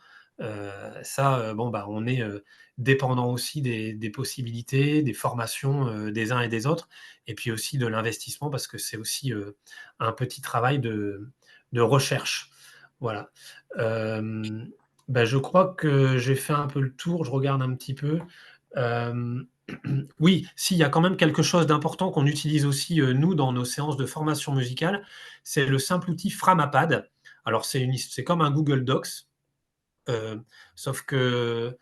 B: Ça, bon, bah, on est dépendant aussi des possibilités, des formations des uns et des autres, et puis aussi de l'investissement, parce que c'est aussi un petit travail de recherche. Voilà. Euh, Bah, je crois que j'ai fait un peu le tour, je regarde un petit peu. Euh, oui, s'il y a quand même quelque chose d'important qu'on utilise aussi, nous, dans nos séances de formation musicale, c'est le simple outil Framapad. Alors, c'est comme un Google Docs, euh, sauf que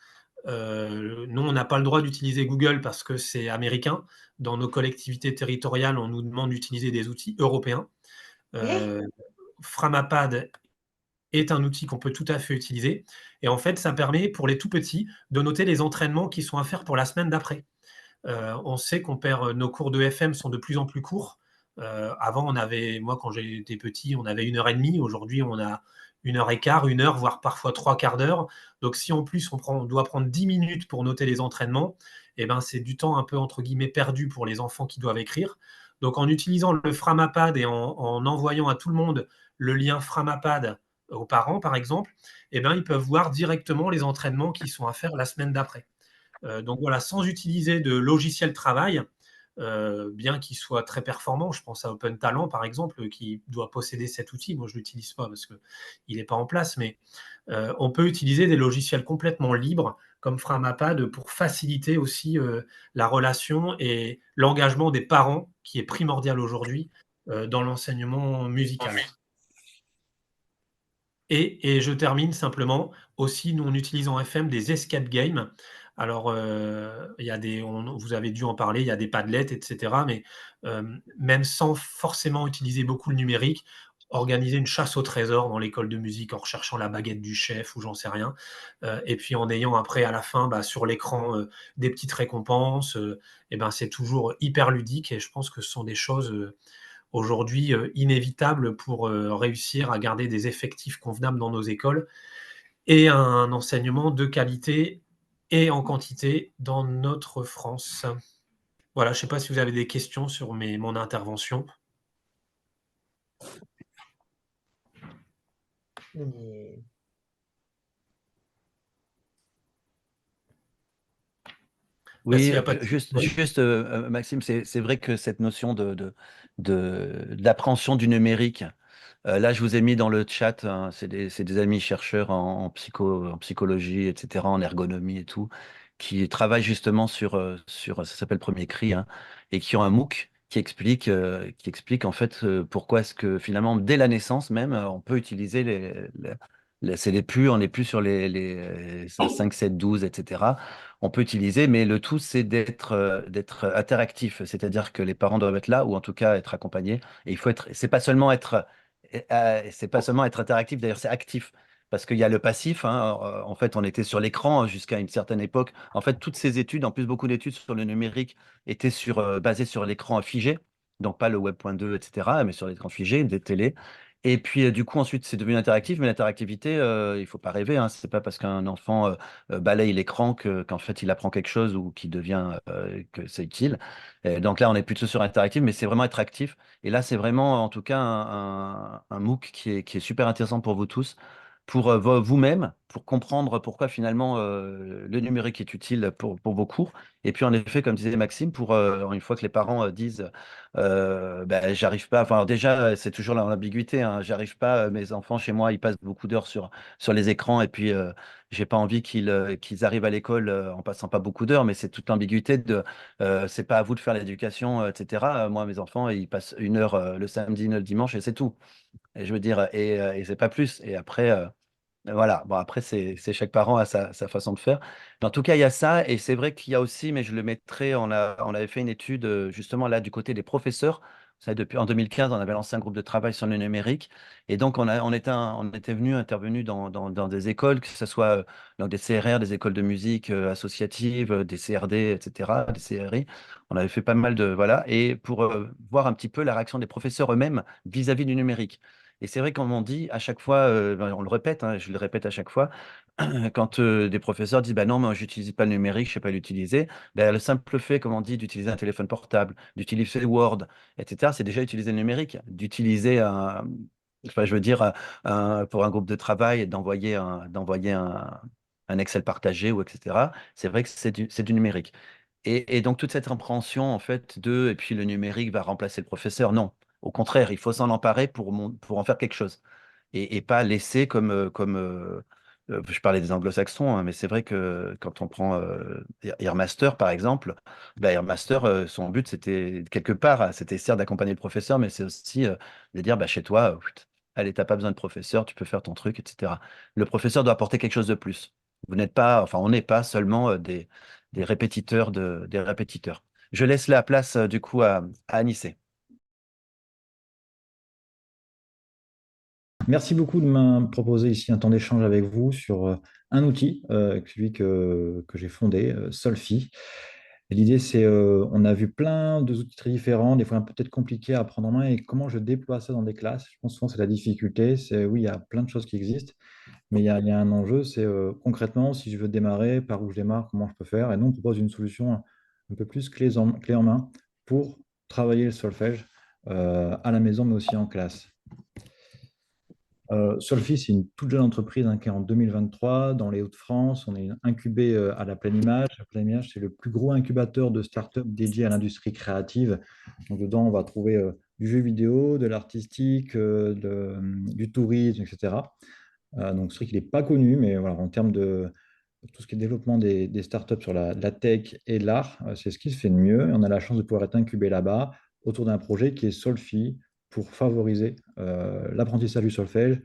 B: nous, on n'a pas le droit d'utiliser Google parce que c'est américain. Dans nos collectivités territoriales, on nous demande d'utiliser des outils européens.
C: Eh,
B: Euh, Framapad est un outil qu'on peut tout à fait utiliser. Et en fait, ça permet pour les tout petits de noter les entraînements qui sont à faire pour la semaine d'après. On sait qu'on perd, nos cours de FM sont de plus en plus courts. Avant, moi, quand j'étais petit, on avait 1 heure et demie. Aujourd'hui, on a 1 heure et quart, 1 heure, voire parfois 3 quarts d'heure. Donc, si en plus on doit prendre 10 minutes pour noter les entraînements, eh ben, c'est du temps un peu entre guillemets perdu pour les enfants qui doivent écrire. Donc, en utilisant le Framapad et en envoyant à tout le monde le lien Framapad aux parents, par exemple, eh ben, ils peuvent voir directement les entraînements qui sont à faire la semaine d'après. Donc voilà, sans utiliser de logiciel travail, bien qu'il soit très performant, je pense à Open Talent par exemple, qui doit posséder cet outil. Moi, je ne l'utilise pas parce qu'il n'est pas en place, mais on peut utiliser des logiciels complètement libres comme Framapad pour faciliter aussi la relation et l'engagement des parents, qui est primordial aujourd'hui dans l'enseignement musical. Et je termine simplement, aussi, nous, on utilise en FM des escape games. Alors, il y a vous avez dû en parler, il y a des Padlet, etc. Mais même sans forcément utiliser beaucoup le numérique, organiser une chasse au trésor dans l'école de musique en recherchant la baguette du chef ou j'en sais rien. Et puis en ayant après, à la fin, bah, sur l'écran, des petites récompenses, et ben, c'est toujours hyper ludique et je pense que ce sont des choses aujourd'hui inévitables pour réussir à garder des effectifs convenables dans nos écoles et un enseignement de qualité et en quantité dans notre France. Voilà, je ne sais pas si vous avez des questions sur mon intervention.
C: mais-
B: Bah,
A: Oui,
B: s'il n'y a pas de... Oui.
A: juste Maxime, c'est vrai que cette notion d'appréhension du numérique, là, je vous ai mis dans le chat, hein, c'est des amis chercheurs en psychologie, etc., en ergonomie et tout, qui travaillent justement ça s'appelle Premier Cri, hein, et qui ont un MOOC qui explique en fait pourquoi est-ce que finalement, dès la naissance même, on peut utiliser c'est on n'est plus sur les 5, 7, 12, etc. On peut utiliser, mais le tout, c'est d'être interactif, c'est-à-dire que les parents doivent être là, ou en tout cas être accompagnés. Et c'est pas seulement être interactif, d'ailleurs, c'est actif. Parce qu'il y a le passif, hein, en fait, on était sur l'écran jusqu'à une certaine époque. En fait, toutes ces études, en plus, beaucoup d'études sur le numérique étaient basées sur l'écran figé, donc pas le Web.2, etc., mais sur l'écran figé, des télés. Et puis, du coup, ensuite, c'est devenu interactif, mais l'interactivité, il faut pas rêver, hein. C'est pas parce qu'un enfant balaye l'écran qu'en fait, il apprend quelque chose ou qu'il devient que c'est utile. Et donc là, on est plutôt sur interactif, mais c'est vraiment être actif. Et là, c'est vraiment, en tout cas, un MOOC qui est super intéressant pour vous tous, pour vous-même, pour comprendre pourquoi finalement le numérique est utile pour vos cours. Et puis, en effet, comme disait Maxime, pour une fois que les parents disent ben, j'arrive pas. Enfin, alors déjà, c'est toujours l'ambiguïté, hein. J'arrive pas. Mes enfants chez moi, ils passent beaucoup d'heures sur les écrans et puis j'ai pas envie qu'ils arrivent à l'école en passant pas beaucoup d'heures. Mais c'est toute l'ambiguïté de c'est pas à vous de faire l'éducation, etc. Moi, mes enfants, ils passent 1 heure le samedi, 1 heure le dimanche et c'est tout. Et je veux dire, et c'est pas plus. Et après. Voilà, bon après c'est chaque parent a sa façon de faire. Mais en tout cas, il y a ça, et c'est vrai qu'il y a aussi, mais je le mettrai, on avait fait une étude justement là du côté des professeurs. Vous savez, depuis en 2015, on avait lancé un groupe de travail sur le numérique, et donc on était venu intervenu dans des écoles, que ce soit dans des CRR, des écoles de musique associatives, des CRD, etc., des CRI. On avait fait pas mal de voilà, et pour voir un petit peu la réaction des professeurs eux-mêmes vis-à-vis du numérique. Et c'est vrai, comme on dit à chaque fois, ben, on le répète, hein, je le répète à chaque fois, quand des professeurs disent bah non, moi j'utilise pas le numérique, je sais pas l'utiliser, ben, le simple fait, comme on dit, d'utiliser un téléphone portable, d'utiliser Word, etc., c'est déjà utiliser le numérique. D'utiliser enfin, je veux dire, pour un groupe de travail, d'envoyer un Excel partagé ou etc., c'est vrai que c'est du numérique. Et donc, toute cette compréhension, en fait, et puis le numérique va remplacer le professeur, non. Au contraire, il faut s'en emparer pour en faire quelque chose. Et pas laisser je parlais des anglo-saxons, hein, mais c'est vrai que quand on prend Airmaster, par exemple, bah, Airmaster, son but, c'était quelque part, c'était certes d'accompagner le professeur, mais c'est aussi de dire, bah, chez toi, allez, t'as pas besoin de professeur, tu peux faire ton truc, etc. Le professeur doit apporter quelque chose de plus. Vous n'êtes pas, enfin, on n'est pas seulement des répétiteurs. Je laisse la place, du coup, à Anissé.
D: Merci beaucoup de me proposer ici un temps d'échange avec vous sur un outil, celui que j'ai fondé, Solfi. Et l'idée, c'est, on a vu plein d'outils très différents, des fois peut-être compliqués à prendre en main, et comment je déploie ça dans des classes. Je pense souvent c'est la difficulté, c'est oui, il y a plein de choses qui existent, mais il y a un enjeu, c'est concrètement, si je veux démarrer, par où je démarre, comment je peux faire. Et nous, on propose une solution un peu plus clé en main pour travailler le solfège à la maison, mais aussi en classe. Solfi, c'est une toute jeune entreprise, hein, qui est en 2023 dans les Hauts-de-France. On est incubé à la Pleine Image. La Pleine Image, c'est le plus gros incubateur de start-up dédié à l'industrie créative. Donc, dedans, on va trouver du jeu vidéo, de l'artistique, du tourisme, etc. Donc, c'est vrai qu'il n'est pas connu, mais voilà, en termes de tout ce qui est développement des startups sur la tech et l'art, c'est ce qui se fait de mieux. Et on a la chance de pouvoir être incubé là-bas autour d'un projet qui est Solfi pour favoriser l'apprentissage du solfège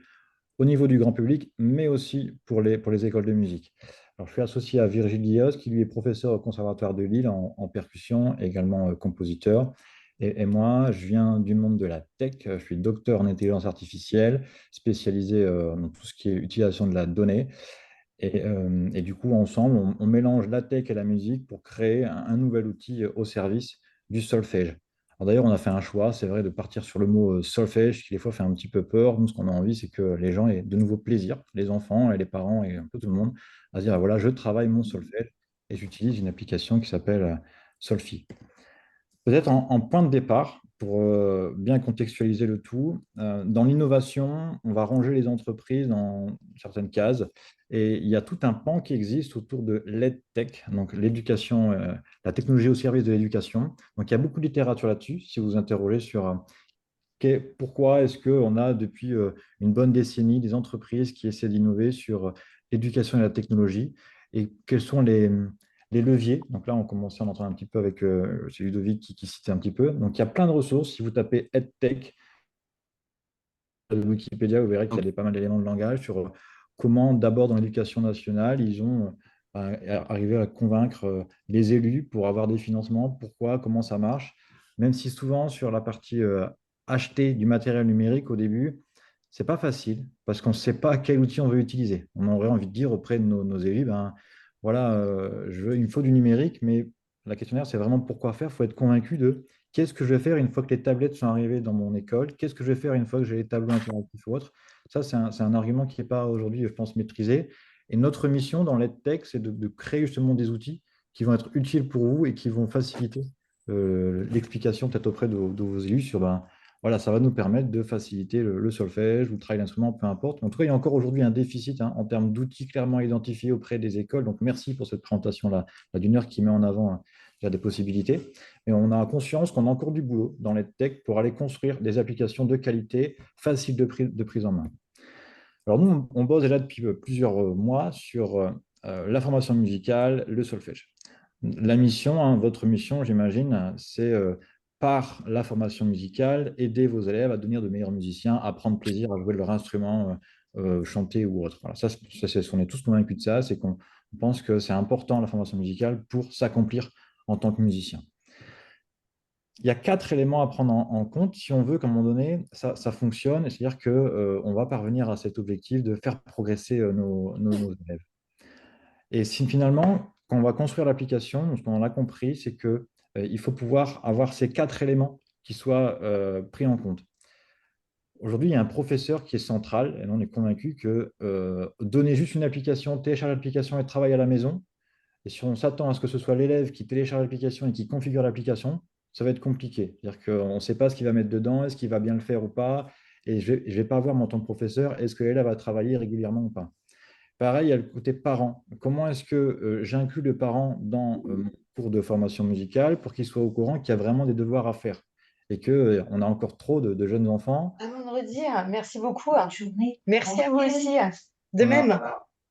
D: au niveau du grand public, mais aussi pour les écoles de musique. Alors, je suis associé à Virgile Diaz, qui lui est professeur au Conservatoire de Lille en percussion, et également compositeur. Et moi, je viens du monde de la tech. Je suis docteur en intelligence artificielle, spécialisé dans tout ce qui est utilisation de la donnée. Et du coup, ensemble, on mélange la tech et la musique pour créer un nouvel outil au service du solfège. Alors d'ailleurs, on a fait un choix, c'est vrai, de partir sur le mot solfège, qui des fois fait un petit peu peur. Nous, ce qu'on a envie, c'est que les gens aient de nouveau plaisir, les enfants et les parents et un peu tout le monde, à se dire, ah, voilà, je travaille mon solfège et j'utilise une application qui s'appelle Solfi. Peut-être en point de départ, pour bien contextualiser le tout, dans l'innovation, on va ranger les entreprises dans certaines cases, et il y a tout un pan qui existe autour de l'EdTech, donc l'éducation, la technologie au service de l'éducation. Donc il y a beaucoup de littérature là-dessus, si vous vous interrogez sur pourquoi est-ce qu'on a depuis une bonne décennie des entreprises qui essaient d'innover sur l'éducation et la technologie, et quels sont les leviers. Donc là, on commence à en entendre un petit peu avec c'est Ludovic qui citait un petit peu. Donc il y a plein de ressources. Si vous tapez EdTech de Wikipédia, vous verrez qu'il y a pas mal d'éléments de langage sur comment, d'abord dans l'éducation nationale, ils ont arrivé à convaincre les élus pour avoir des financements, pourquoi, comment ça marche. Même si souvent sur la partie acheter du matériel numérique au début, c'est pas facile parce qu'on ne sait pas quel outil on veut utiliser. On aurait envie de dire auprès de nos élus, ben voilà, il me faut du numérique, mais la questionnaire, c'est vraiment pourquoi faire. Il faut être convaincu de Qu'est-ce que je vais faire une fois que les tablettes sont arrivées dans mon école? Qu'est-ce que je vais faire une fois que j'ai les tableaux interactifs ou autres? Ça, c'est un argument qui n'est pas aujourd'hui, je pense, maîtrisé. Et notre mission dans l'EdTech, c'est de créer justement des outils qui vont être utiles pour vous et qui vont faciliter l'explication peut-être auprès de vos élus sur, ben, voilà, ça va nous permettre de faciliter le solfège ou le travail d'instrument, peu importe. En tout cas, il y a encore aujourd'hui un déficit en termes d'outils clairement identifiés auprès des écoles. Donc, merci pour cette présentation-là, d'une heure qui met en avant des possibilités. Et on a conscience qu'on a encore du boulot dans l'EdTech pour aller construire des applications de qualité, faciles de prise en main. Alors nous, on bosse déjà depuis plusieurs mois sur la formation musicale, le solfège. La mission, votre mission, j'imagine, c'est par la formation musicale, aider vos élèves à devenir de meilleurs musiciens, à prendre plaisir à jouer de leur instrument, chanter ou autre. Voilà, on est tous convaincus de ça, c'est qu'on pense que c'est important la formation musicale pour s'accomplir en tant que musicien. Il y a 4 éléments à prendre en compte si on veut qu'à un moment donné, ça fonctionne, c'est-à-dire qu'on va parvenir à cet objectif de faire progresser nos élèves. Et si finalement, quand on va construire l'application, ce qu'on a compris, c'est qu'il faut pouvoir avoir ces 4 éléments qui soient pris en compte. Aujourd'hui, il y a un professeur qui est central, et on est convaincu que donner juste une application, télécharger l'application et travailler à la maison, et si on s'attend à ce que ce soit l'élève qui télécharge l'application et qui configure l'application, ça va être compliqué. C'est-à-dire qu'on ne sait pas ce qu'il va mettre dedans, est-ce qu'il va bien le faire ou pas. Et je ne vais pas voir, moi, en tant que professeur, est-ce que l'élève va travailler régulièrement ou pas. Pareil, il y a le côté parent. Comment est-ce que j'inclus le parent dans mon cours de formation musicale pour qu'il soit au courant qu'il y a vraiment des devoirs à faire et qu'on a encore trop de jeunes enfants.
C: À vendredi, merci beaucoup. Bonne journée. Merci à vous aussi. De
D: On a-
C: même.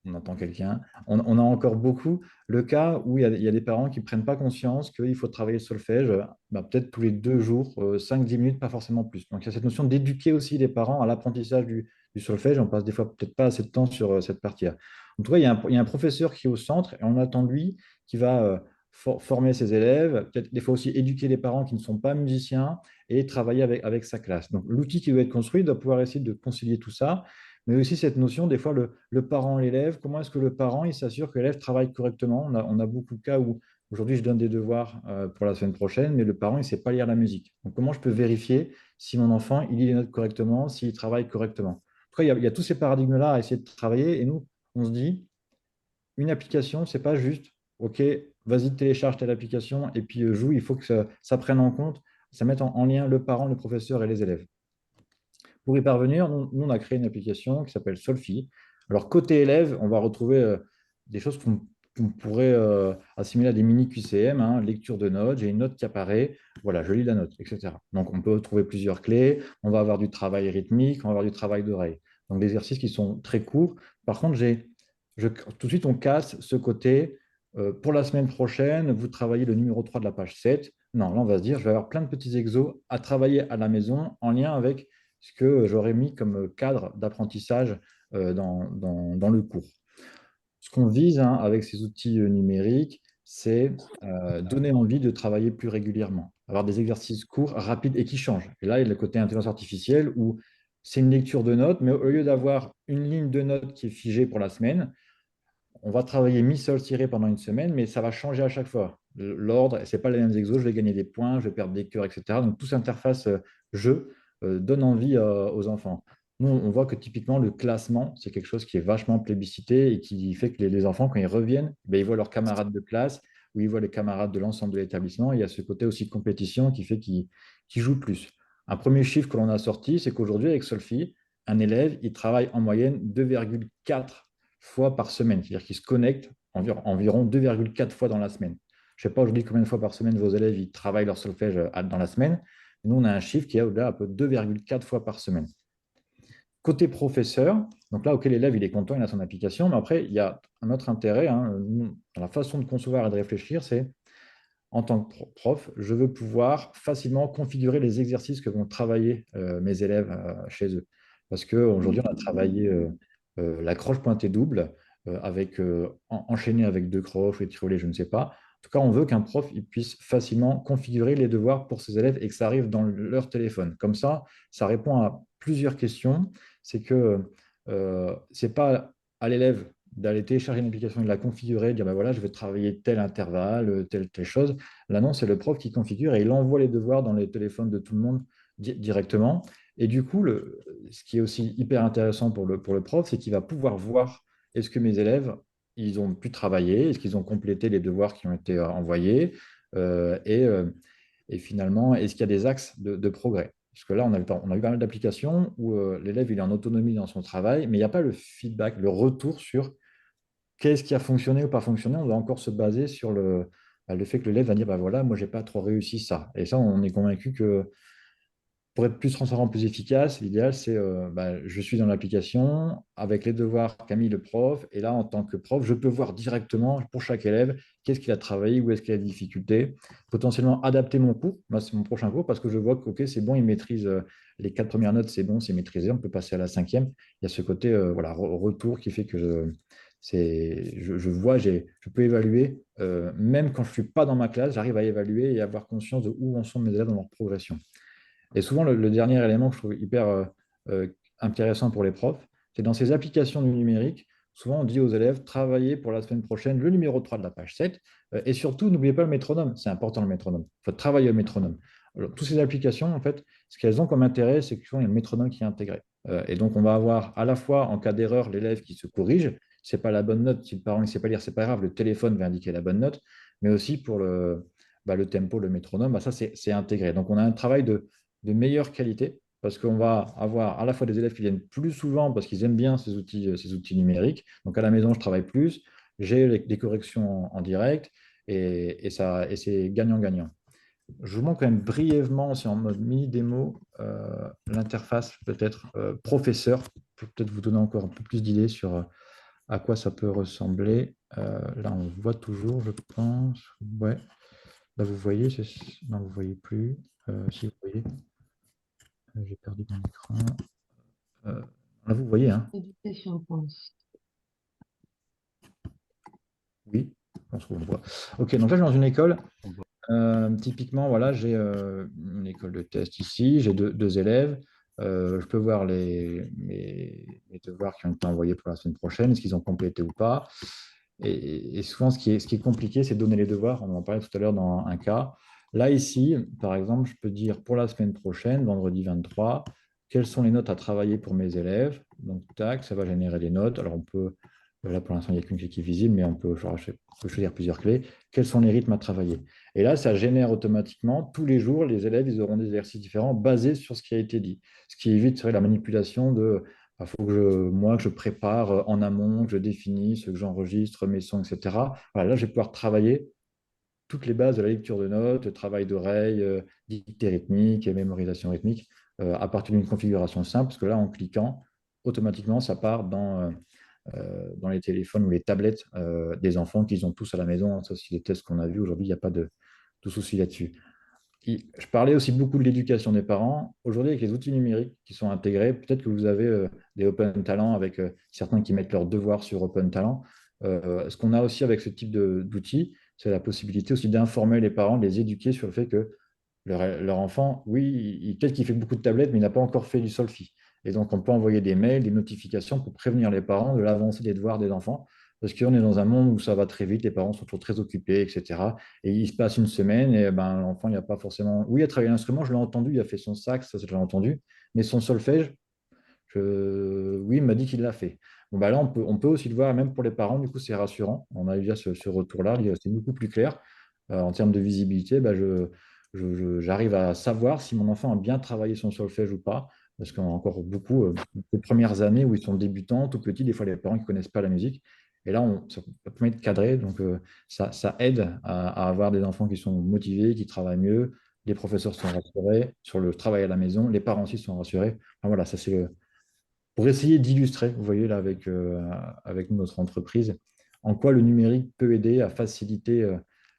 D: on entend quelqu'un. On a encore beaucoup le cas où il y a des parents qui ne prennent pas conscience qu'il faut travailler le solfège peut-être tous les 2 jours, 5-10 minutes, pas forcément plus. Donc il y a cette notion d'éduquer aussi les parents à l'apprentissage du solfège. On passe des fois peut-être pas assez de temps sur cette partie-là. En tout cas, il y a un professeur qui est au centre et on attend de lui qui va former ses élèves, peut-être des fois aussi éduquer les parents qui ne sont pas musiciens et travailler avec sa classe. Donc l'outil qui doit être construit doit pouvoir essayer de concilier tout ça, mais aussi cette notion, des fois, le parent et l'élève, comment est-ce que le parent il s'assure que l'élève travaille correctement? On a beaucoup de cas où aujourd'hui je donne des devoirs pour la semaine prochaine, mais le parent il ne sait pas lire la musique. Donc comment je peux vérifier si mon enfant il lit les notes correctement, s'il travaille correctement? En tout cas, il y a tous ces paradigmes-là à essayer de travailler, et nous, on se dit, une application, c'est pas juste, OK, vas-y, télécharge telle application et puis joue, il faut que ça prenne en compte, ça mette en lien le parent, le professeur et les élèves. Pour y parvenir, nous, on a créé une application qui s'appelle Solfi. Alors, côté élève, on va retrouver des choses qu'on pourrait assimiler à des mini QCM, lecture de notes, j'ai une note qui apparaît, voilà, je lis la note, etc. Donc, on peut trouver plusieurs clés, on va avoir du travail rythmique, on va avoir du travail d'oreille. Donc, des exercices qui sont très courts. Par contre, tout de suite, on casse ce côté. Pour la semaine prochaine, vous travaillez le numéro 3 de la page 7. Non, là, on va se dire, je vais avoir plein de petits exos à travailler à la maison en lien avec ce que j'aurais mis comme cadre d'apprentissage dans le cours. Ce qu'on vise avec ces outils numériques, c'est donner envie de travailler plus régulièrement, avoir des exercices courts, rapides et qui changent. Et là, il y a le côté intelligence artificielle où c'est une lecture de notes, mais au lieu d'avoir une ligne de notes qui est figée pour la semaine, on va travailler mi sol tiré pendant une semaine, mais ça va changer à chaque fois. L'ordre, ce n'est pas les mêmes exos, je vais gagner des points, je vais perdre des cœurs, etc. Donc, toute cette interface jeu donne envie aux enfants. Nous, on voit que typiquement, le classement, c'est quelque chose qui est vachement plébiscité et qui fait que les enfants, quand ils reviennent, ils voient leurs camarades de classe ou ils voient les camarades de l'ensemble de l'établissement. Il y a ce côté aussi de compétition qui fait qu'ils jouent plus. Un premier chiffre que l'on a sorti, c'est qu'aujourd'hui, avec Solfi, un élève, il travaille en moyenne 2,4 fois par semaine. C'est-à-dire qu'ils se connectent environ 2,4 fois dans la semaine. Je ne sais pas aujourd'hui combien de fois par semaine vos élèves ils travaillent leur solfège dans la semaine. Nous, on a un chiffre qui est au-delà de 2,4 fois par semaine. Côté professeur, donc là, auquel l'élève il est content, il a son application, mais après, il y a un autre intérêt dans la façon de concevoir et de réfléchir, c'est en tant que prof, je veux pouvoir facilement configurer les exercices que vont travailler mes élèves chez eux. Parce qu'aujourd'hui, on a travaillé la croche pointée double, enchaînée avec 2 croches, les tirolets, je ne sais pas. En tout cas, on veut qu'un prof il puisse facilement configurer les devoirs pour ses élèves et que ça arrive dans leur téléphone. Comme ça répond à plusieurs questions. C'est que ce n'est pas à l'élève d'aller télécharger une application et de la configurer, de dire, ben voilà, je vais travailler tel intervalle, telle chose. Là, non, c'est le prof qui configure et il envoie les devoirs dans les téléphones de tout le monde directement. Et du coup, ce qui est aussi hyper intéressant pour le prof, c'est qu'il va pouvoir voir est-ce que mes élèves, ils ont pu travailler, est-ce qu'ils ont complété les devoirs qui ont été envoyés, euh, et, euh, et finalement, est-ce qu'il y a des axes de progrès? Parce que là, on a eu pas mal d'applications où l'élève il est en autonomie dans son travail, mais il n'y a pas le feedback, le retour sur qu'est-ce qui a fonctionné ou pas fonctionné. On va encore se baser sur le fait que l'élève va dire, bah voilà, moi, j'ai pas trop réussi ça. Et ça, on est convaincu que pour être plus transparent, plus efficace, l'idéal, c'est je suis dans l'application avec les devoirs qu'a mis le prof. Et là, en tant que prof, je peux voir directement pour chaque élève qu'est-ce qu'il a travaillé, où est-ce qu'il a des difficultés, potentiellement adapter mon cours. Moi, c'est mon prochain cours parce que je vois que ok, c'est bon, il maîtrise les 4 premières notes, c'est bon, c'est maîtrisé, on peut passer à la 5e. Il y a ce côté voilà, retour qui fait que je vois, je peux évaluer, même quand je ne suis pas dans ma classe, j'arrive à évaluer et avoir conscience de où en sont mes élèves dans leur progression. Et souvent, le dernier élément que je trouve hyper euh, intéressant pour les profs, c'est dans ces applications du numérique, souvent on dit aux élèves, travaillez pour la semaine prochaine le numéro 3 de la page 7, et surtout, n'oubliez pas le métronome, c'est important le métronome, il faut travailler le métronome. Alors, toutes ces applications, en fait, ce qu'elles ont comme intérêt, c'est qu'il y a le métronome qui est intégré. Et donc, on va avoir à la fois, en cas d'erreur, l'élève qui se corrige, c'est pas la bonne note, si le parent ne sait pas lire, c'est pas grave, le téléphone va indiquer la bonne note, mais aussi pour le tempo, le métronome, ça c'est intégré. Donc, on a un travail de meilleure qualité, parce qu'on va avoir à la fois des élèves qui viennent plus souvent parce qu'ils aiment bien ces outils numériques. Donc à la maison, je travaille plus, j'ai les corrections en direct et c'est gagnant-gagnant. Je vous montre quand même brièvement, c'est en mode mini-démo, l'interface peut-être professeur, pour peut-être vous donner encore un peu plus d'idées sur à quoi ça peut ressembler. Là, on voit toujours, je pense. Ouais, là, vous voyez, non, vous ne voyez plus. Si vous voyez. J'ai perdu mon écran. Là, vous voyez, hein?
C: Éducation, je pense.
D: Oui, je pense qu'on voit. Ok, donc là, je suis dans une école. Typiquement, voilà, j'ai une école de test ici, j'ai deux élèves. Je peux voir mes devoirs qui ont été envoyés pour la semaine prochaine, est-ce qu'ils ont complété ou pas. Et souvent, ce qui est compliqué, c'est de donner les devoirs. On en parlait tout à l'heure dans un cas. Là, ici, par exemple, je peux dire pour la semaine prochaine, vendredi 23, quelles sont les notes à travailler pour mes élèves. Donc, tac, ça va générer des notes. Alors, on peut, là pour l'instant, il n'y a qu'une clé qui est visible, mais on peut choisir plusieurs clés. Quels sont les rythmes à travailler? Et là, ça génère automatiquement, tous les jours, les élèves, ils auront des exercices différents basés sur ce qui a été dit. Ce qui évite la manipulation de il faut que je prépare en amont, que je définisse, que j'enregistre mes sons, etc. Voilà, là, je vais pouvoir travailler toutes les bases de la lecture de notes, travail d'oreille, dictée rythmique et mémorisation rythmique à partir d'une configuration simple, parce que là, en cliquant, automatiquement, ça part dans les téléphones ou les tablettes des enfants qu'ils ont tous à la maison. Ça, c'est des tests qu'on a vus aujourd'hui, il n'y a pas de souci là-dessus. Je parlais aussi beaucoup de l'éducation des parents. Aujourd'hui, avec les outils numériques qui sont intégrés, peut-être que vous avez des Open Talent avec certains qui mettent leurs devoirs sur Open Talent. Ce qu'on a aussi avec ce type d'outils, c'est la possibilité aussi d'informer les parents, de les éduquer sur le fait que leur enfant, oui, peut-être qu'il fait beaucoup de tablettes, mais il n'a pas encore fait du solfi. Et donc, on peut envoyer des mails, des notifications pour prévenir les parents de l'avancée des devoirs des enfants. Parce qu'on est dans un monde où ça va très vite, les parents sont toujours très occupés, etc. Et il se passe une semaine et ben, l'enfant, il n'y a pas forcément. Oui, il a travaillé l'instrument, je l'ai entendu, il a fait son sax, ça, je l'ai entendu. Mais son solfège, oui, il m'a dit qu'il l'a fait. Bon, bah là, on peut aussi le voir, même pour les parents, du coup, c'est rassurant. On a eu déjà ce retour-là, c'est beaucoup plus clair. En termes de visibilité, bah, j'arrive à savoir si mon enfant a bien travaillé son solfège ou pas. Parce qu'on a encore beaucoup, les premières années où ils sont débutants, tout petits, des fois les parents qui ne connaissent pas la musique. Et là, ça permet de cadrer. Donc, ça aide à avoir des enfants qui sont motivés, qui travaillent mieux. Les professeurs sont rassurés sur le travail à la maison. Les parents aussi sont rassurés. Enfin, voilà, ça c'est pour essayer d'illustrer, vous voyez là avec notre entreprise, en quoi le numérique peut aider à faciliter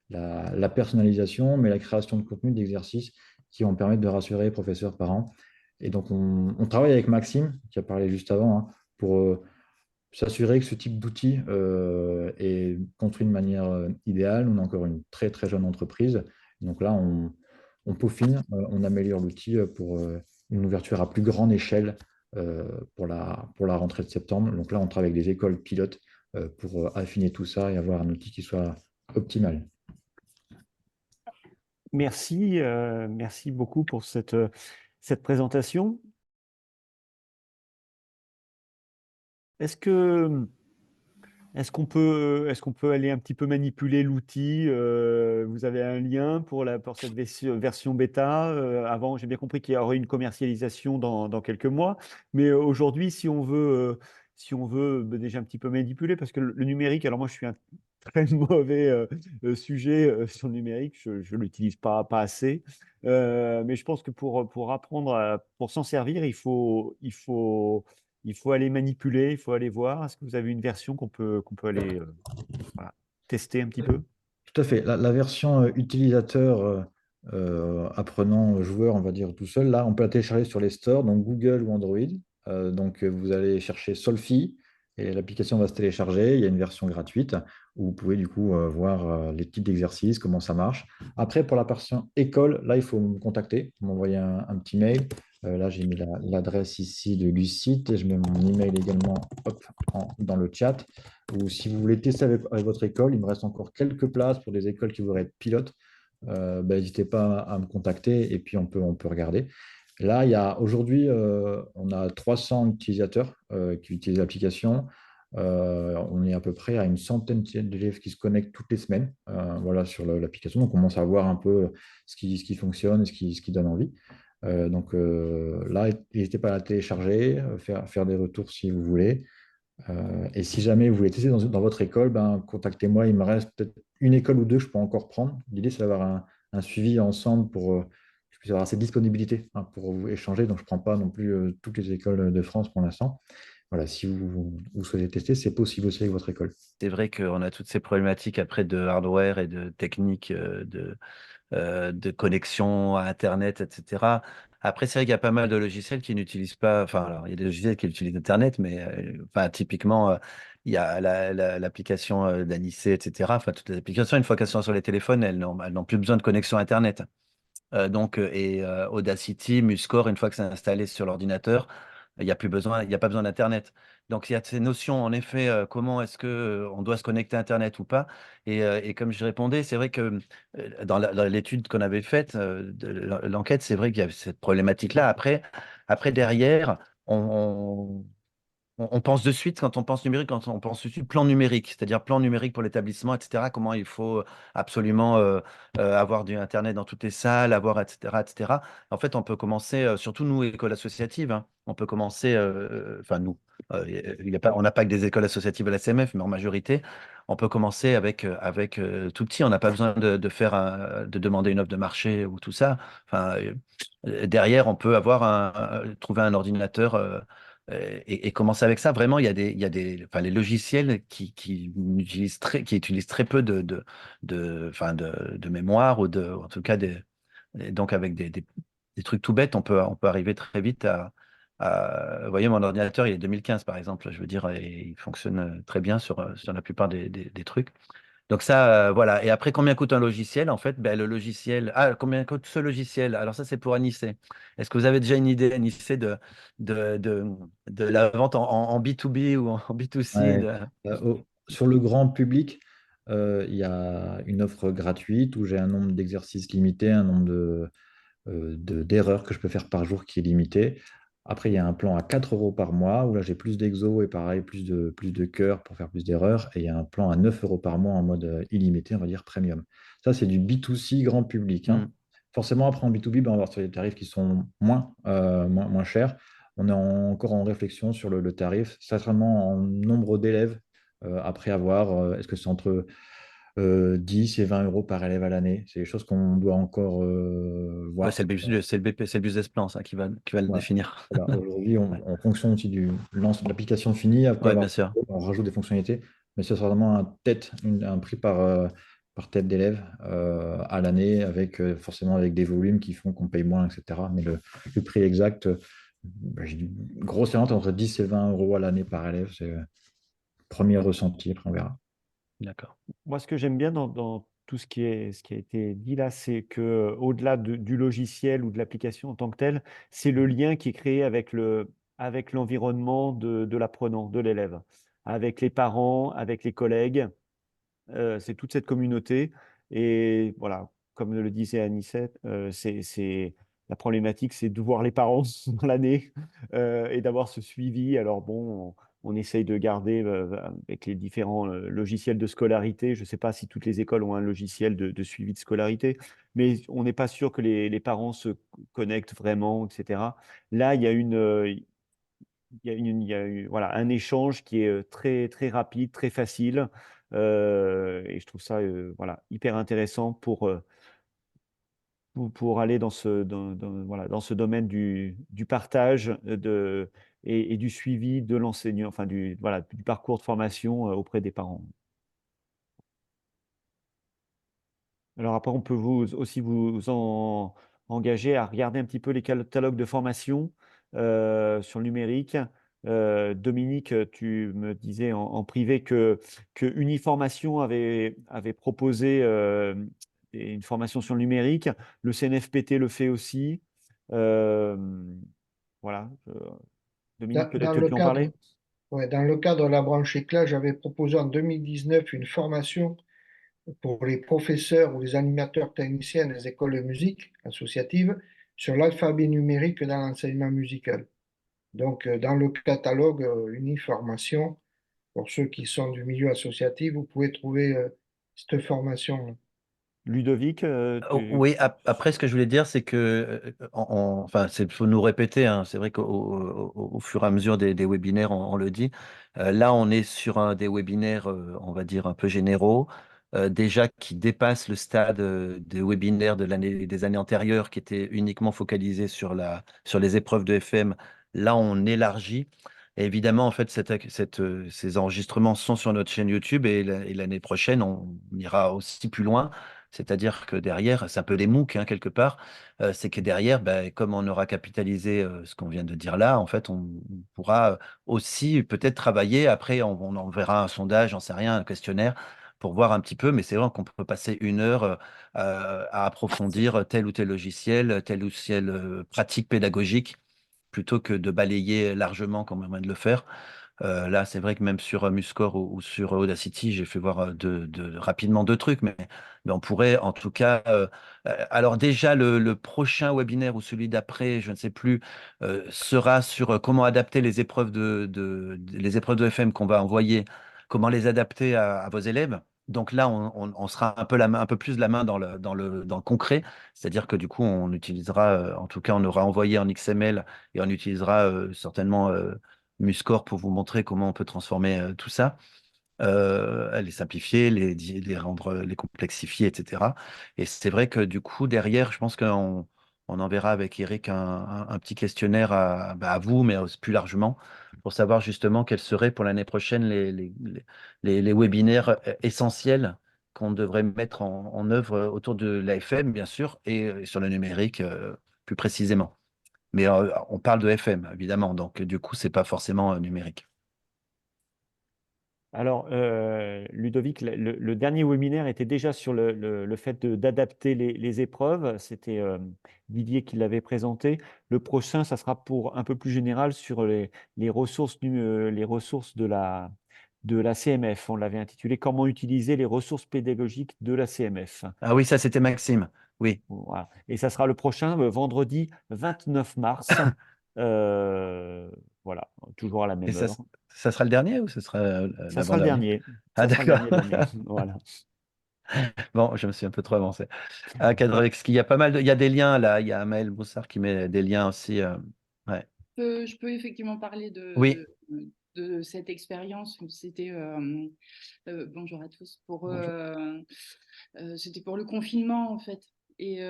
D: la personnalisation, mais la création de contenu, d'exercices qui vont permettre de rassurer les professeurs, parents. Et donc, on travaille avec Maxime, qui a parlé juste avant, hein, pour s'assurer que ce type d'outil est construit de manière idéale. On est encore une très, très jeune entreprise. Donc là, on peaufine, on améliore l'outil pour une ouverture à plus grande échelle pour la rentrée de septembre. Donc là, on travaille avec des écoles pilotes pour affiner tout ça et avoir un outil qui soit optimal.
E: Merci beaucoup pour cette présentation. Est-ce que Est-ce qu'on peut aller un petit peu manipuler l'outil? Vous avez un lien pour cette version bêta? Avant, j'ai bien compris qu'il y aurait une commercialisation dans quelques mois. Mais aujourd'hui, si on veut déjà un petit peu manipuler, parce que le numérique, alors moi, je suis un très mauvais sujet sur le numérique, je ne l'utilise pas assez. Mais je pense que pour apprendre, pour s'en servir, il faut aller manipuler, il faut aller voir. Est-ce que vous avez une version qu'on peut aller voilà, tester un petit peu?
D: Tout à fait. La version utilisateur apprenant joueur, on va dire tout seul, là, on peut la télécharger sur les stores, donc Google ou Android. Vous allez chercher Solfi et l'application va se télécharger. Il y a une version gratuite où vous pouvez du coup voir les types d'exercices, comment ça marche. Après, pour la version école, là, il faut me contacter, m'envoyer un petit mail. Là, j'ai mis l'adresse ici du site et je mets mon email également hop, dans le chat. Ou si vous voulez tester avec votre école, il me reste encore quelques places pour des écoles qui voudraient être pilotes. N'hésitez pas à me contacter et puis on peut regarder. Là, aujourd'hui, on a 300 utilisateurs qui utilisent l'application. On est à peu près à une centaine d'élèves qui se connectent toutes les semaines voilà, sur l'application. Donc, on commence à voir un peu ce qui fonctionne et ce qui donne envie. Là, n'hésitez pas à la télécharger, faire des retours si vous voulez. Et si jamais vous voulez tester dans votre école, ben, contactez-moi. Il me reste peut-être une école ou deux que je peux encore prendre. L'idée, c'est d'avoir un suivi ensemble pour que je puisse avoir cette disponibilité pour vous échanger. Donc, je ne prends pas non plus toutes les écoles de France pour l'instant. Voilà, si vous souhaitez tester, c'est possible aussi avec votre école.
A: C'est vrai qu'on a toutes ces problématiques après de hardware et de technique de connexion à Internet, etc. Après, c'est vrai qu'il y a pas mal de logiciels qui n'utilisent pas, enfin, alors, il y a des logiciels qui utilisent Internet, mais enfin, typiquement, il y a l'application d'Anicet, etc. Enfin, toutes les applications, une fois qu'elles sont sur les téléphones, elles n'ont plus besoin de connexion Internet. Audacity, Muscore, une fois que c'est installé sur l'ordinateur, il n'y a plus besoin, il n'y a pas besoin d'Internet. Donc il y a ces notions, en effet, comment est-ce que on doit se connecter à Internet ou pas. Et comme je répondais, c'est vrai que dans l'étude qu'on avait faite, l'enquête, c'est vrai qu'il y a cette problématique-là. Après derrière, on pense de suite, quand on pense numérique, quand on pense tout de suite plan numérique, c'est-à-dire plan numérique pour l'établissement, etc. Comment il faut absolument avoir du Internet dans toutes les salles, avoir, etc., etc. En fait, on peut commencer, surtout nous, écoles associatives, hein, on peut commencer, enfin nous, il y a pas, on n'a pas que des écoles associatives à la CMF, mais en majorité, on peut commencer avec tout petit. On n'a pas besoin de faire de demander une offre de marché ou tout ça. Enfin, derrière, on peut trouver un ordinateur. Et commencer avec ça, vraiment, enfin, les logiciels qui utilisent très peu enfin, de mémoire en tout cas, et donc avec des trucs tout bêtes, on peut arriver très vite vous voyez, mon ordinateur, il est 2015 par exemple, je veux dire, et il fonctionne très bien sur la plupart des trucs. Donc ça, voilà. Et après, combien coûte un logiciel? En fait, ben, le logiciel. Ah, combien coûte ce logiciel? Alors ça, c'est pour Anicet. Est-ce que vous avez déjà une idée, Anicet, de, de, de la vente en B2B ou en B2C
D: Ouais. Sur le grand public, il y a une offre gratuite où j'ai un nombre d'exercices limité, un nombre d'erreurs que je peux faire par jour qui est limité. Après, il y a un plan à 4 euros par mois où là j'ai plus d'exos et pareil, plus de cœurs pour faire plus d'erreurs. Et il y a un plan à 9 euros par mois en mode illimité, on va dire premium. Ça, c'est du B2C grand public, hein.
A: Hmm.
D: Forcément, après en B2B, ben, on va avoir sur des tarifs qui sont moins chers. On est encore en réflexion sur le tarif, certainement en nombre d'élèves. Après avoir, est-ce que c'est entre 10 et 20 euros par élève à l'année? C'est des choses qu'on doit encore
A: Ouais,
D: voir.
A: c'est le BP, c'est le business plan, ça, qui va le
D: Ouais.
A: définir.
D: Voilà. Aujourd'hui, en fonction aussi du lance de l'application finie, après
A: Oui,
D: avoir,
A: bien sûr.
D: on rajoute des fonctionnalités, mais ce sera vraiment un prix par tête d'élève à l'année, avec forcément avec des volumes qui font qu'on paye moins, etc. Mais le prix exact, j'ai dit grosse erreur entre 10 et 20 euros à l'année par élève. C'est le premier ressenti, après on verra.
A: D'accord.
E: Moi, ce que j'aime bien dans tout ce qui a été dit là, c'est que au-delà du logiciel ou de l'application en tant que telle, c'est le lien qui est créé avec avec l'environnement de l'apprenant, de l'élève. avec les parents, avec les collègues. C'est toute cette communauté et voilà, comme le disait Anicet, c'est la problématique, c'est de voir les parents dans l'année, et d'avoir ce suivi. Alors bon, on essaye de garder, avec les différents, logiciels de scolarité. Je ne sais pas si toutes les écoles ont un logiciel de suivi de scolarité, mais on n'est pas sûr que les parents se connectent vraiment, et cetera. Là, il y a eu voilà, un échange qui est, très, très rapide, très facile, et je trouve ça, voilà, hyper intéressant pour aller voilà, dans ce domaine du partage, et du suivi de l'enseignant, enfin voilà, du parcours de formation, auprès des parents. Alors après, on peut aussi vous engager à regarder un petit peu les catalogues de formation, sur le numérique. Dominique, tu me disais en privé que Uniformation avait proposé, une formation sur le numérique. Le CNFPT le fait aussi. Voilà, Dominique, peut-être
F: Dans
E: que
F: le
E: tu en
F: cadre,
E: parlais?
F: ouais, dans le cadre de la branche éclat, j'avais proposé en 2019 une formation pour les professeurs ou les animateurs techniciens des écoles de musique associatives sur l'alphabet numérique dans l'enseignement musical. Donc, dans le catalogue Uniformation, pour ceux qui sont du milieu associatif, vous pouvez trouver cette formation.
E: Ludovic,
A: Oh, oui, après, ce que je voulais dire, c'est que, enfin, c'est faut nous répéter, hein, c'est vrai qu'au fur et à mesure des webinaires, on le dit. Là, on est sur des webinaires, on va dire, un peu généraux, déjà qui dépassent le stade des webinaires des années antérieures, qui étaient uniquement focalisés sur les épreuves de FM. Là, on élargit. Et évidemment, en fait, ces enregistrements sont sur notre chaîne YouTube et l'année prochaine, on ira aussi plus loin. C'est-à-dire que derrière, c'est un peu les MOOC, hein, quelque part, c'est que derrière, ben, comme on aura capitalisé ce qu'on vient de dire là, en fait, on pourra aussi peut-être travailler. Après, on enverra un sondage, j'en sais rien, un questionnaire pour voir un petit peu. Mais c'est vrai qu'on peut passer 1 heure à approfondir tel ou tel logiciel, telle ou telle pratique pédagogique, plutôt que de balayer largement comme on vient de le faire. Là, c'est vrai que même sur Muscore ou sur Audacity, j'ai fait voir rapidement 2 trucs, mais on pourrait en tout cas. Alors déjà, le prochain webinaire ou celui d'après, je ne sais plus, sera sur comment adapter les épreuves de FM qu'on va envoyer, comment les adapter à vos élèves. Donc là, on sera un peu un peu plus la main dans le concret, c'est-à-dire que du coup, on utilisera, en tout cas, on aura envoyé en XML et on utilisera certainement Muscore pour vous montrer comment on peut transformer tout ça, les simplifier, les rendre, les complexifier, etc. Et c'est vrai que du coup, derrière, je pense on enverra avec Eric un petit questionnaire à vous, mais plus largement, pour savoir justement quels seraient pour l'année prochaine les webinaires essentiels qu'on devrait mettre en œuvre autour de l'AFM, bien sûr, et sur le numérique plus précisément. Mais on parle de FM, évidemment, donc du coup, c'est pas forcément numérique.
E: Alors, Ludovic, le dernier webinaire était déjà sur le fait d'adapter les épreuves. C'était Didier qui l'avait présenté. Le prochain, ça sera pour un peu plus général sur les ressources, les ressources de la CMF. On l'avait intitulé Comment utiliser les ressources pédagogiques de la CMF.
A: Ah oui, ça, c'était Maxime. Oui.
E: Voilà. Et ça sera le prochain, vendredi 29 mars. Euh, voilà, toujours à la
A: Et
E: même
A: ça,
E: heure.
A: ça sera le dernier ou ce sera
E: Ça sera le
A: l'avant-dernier?
E: dernier.
A: Ah,
E: Ça sera le
A: d'accord.
E: dernier de l'année. Voilà.
A: Bon, je me suis un peu trop avancé. Ah, Cadrex, il y a pas mal il y a des liens là. Il y a Amael Broussard qui met des liens aussi. Ouais.
G: Je peux effectivement parler
A: Oui,
G: de cette expérience. C'était bonjour à tous.
A: bonjour.
G: C'était pour le confinement en fait. Et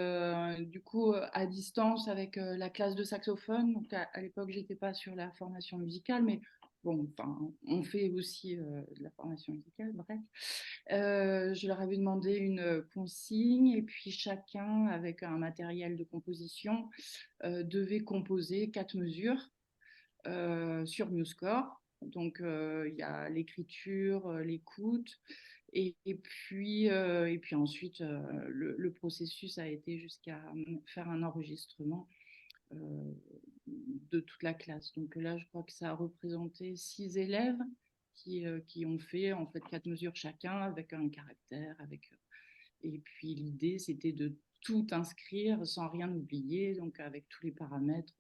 G: du coup, à distance avec la classe de saxophone. Donc à l'époque, j'étais pas sur la formation musicale, mais bon, enfin, on fait aussi de la formation musicale. Bref, je leur avais demandé une consigne et puis chacun avec un matériel de composition devait composer 4 mesures sur MuseScore. Donc, il y a l'écriture, l'écoute, et puis ensuite, le processus a été jusqu'à faire un enregistrement euh, de toute la classe. Donc là, je crois que ça a représenté 6 élèves qui ont fait en fait 4 mesures chacun avec un caractère, et puis l'idée c'était de tout inscrire sans rien oublier, donc avec tous les paramètres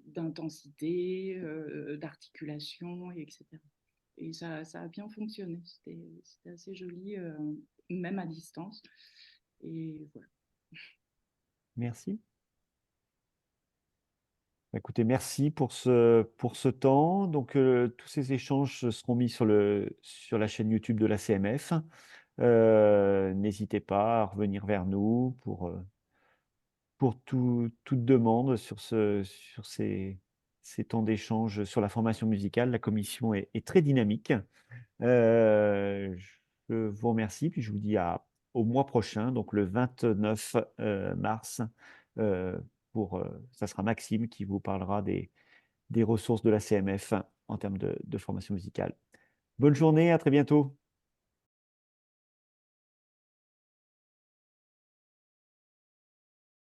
G: d'intensité, d'articulation, etc. Et ça a bien fonctionné. C'était assez joli, même à distance. Et voilà.
E: Merci. Écoutez, merci pour ce temps. Donc, tous ces échanges seront mis sur la chaîne YouTube de la CMF. N'hésitez pas à revenir vers nous pour toute demande sur ces temps d'échange sur la formation musicale. La commission est très dynamique. Je vous remercie, puis je vous dis au mois prochain, donc le 29 mars. Ça sera Maxime qui vous parlera des ressources de la CMF en termes de formation musicale. Bonne journée, à très bientôt.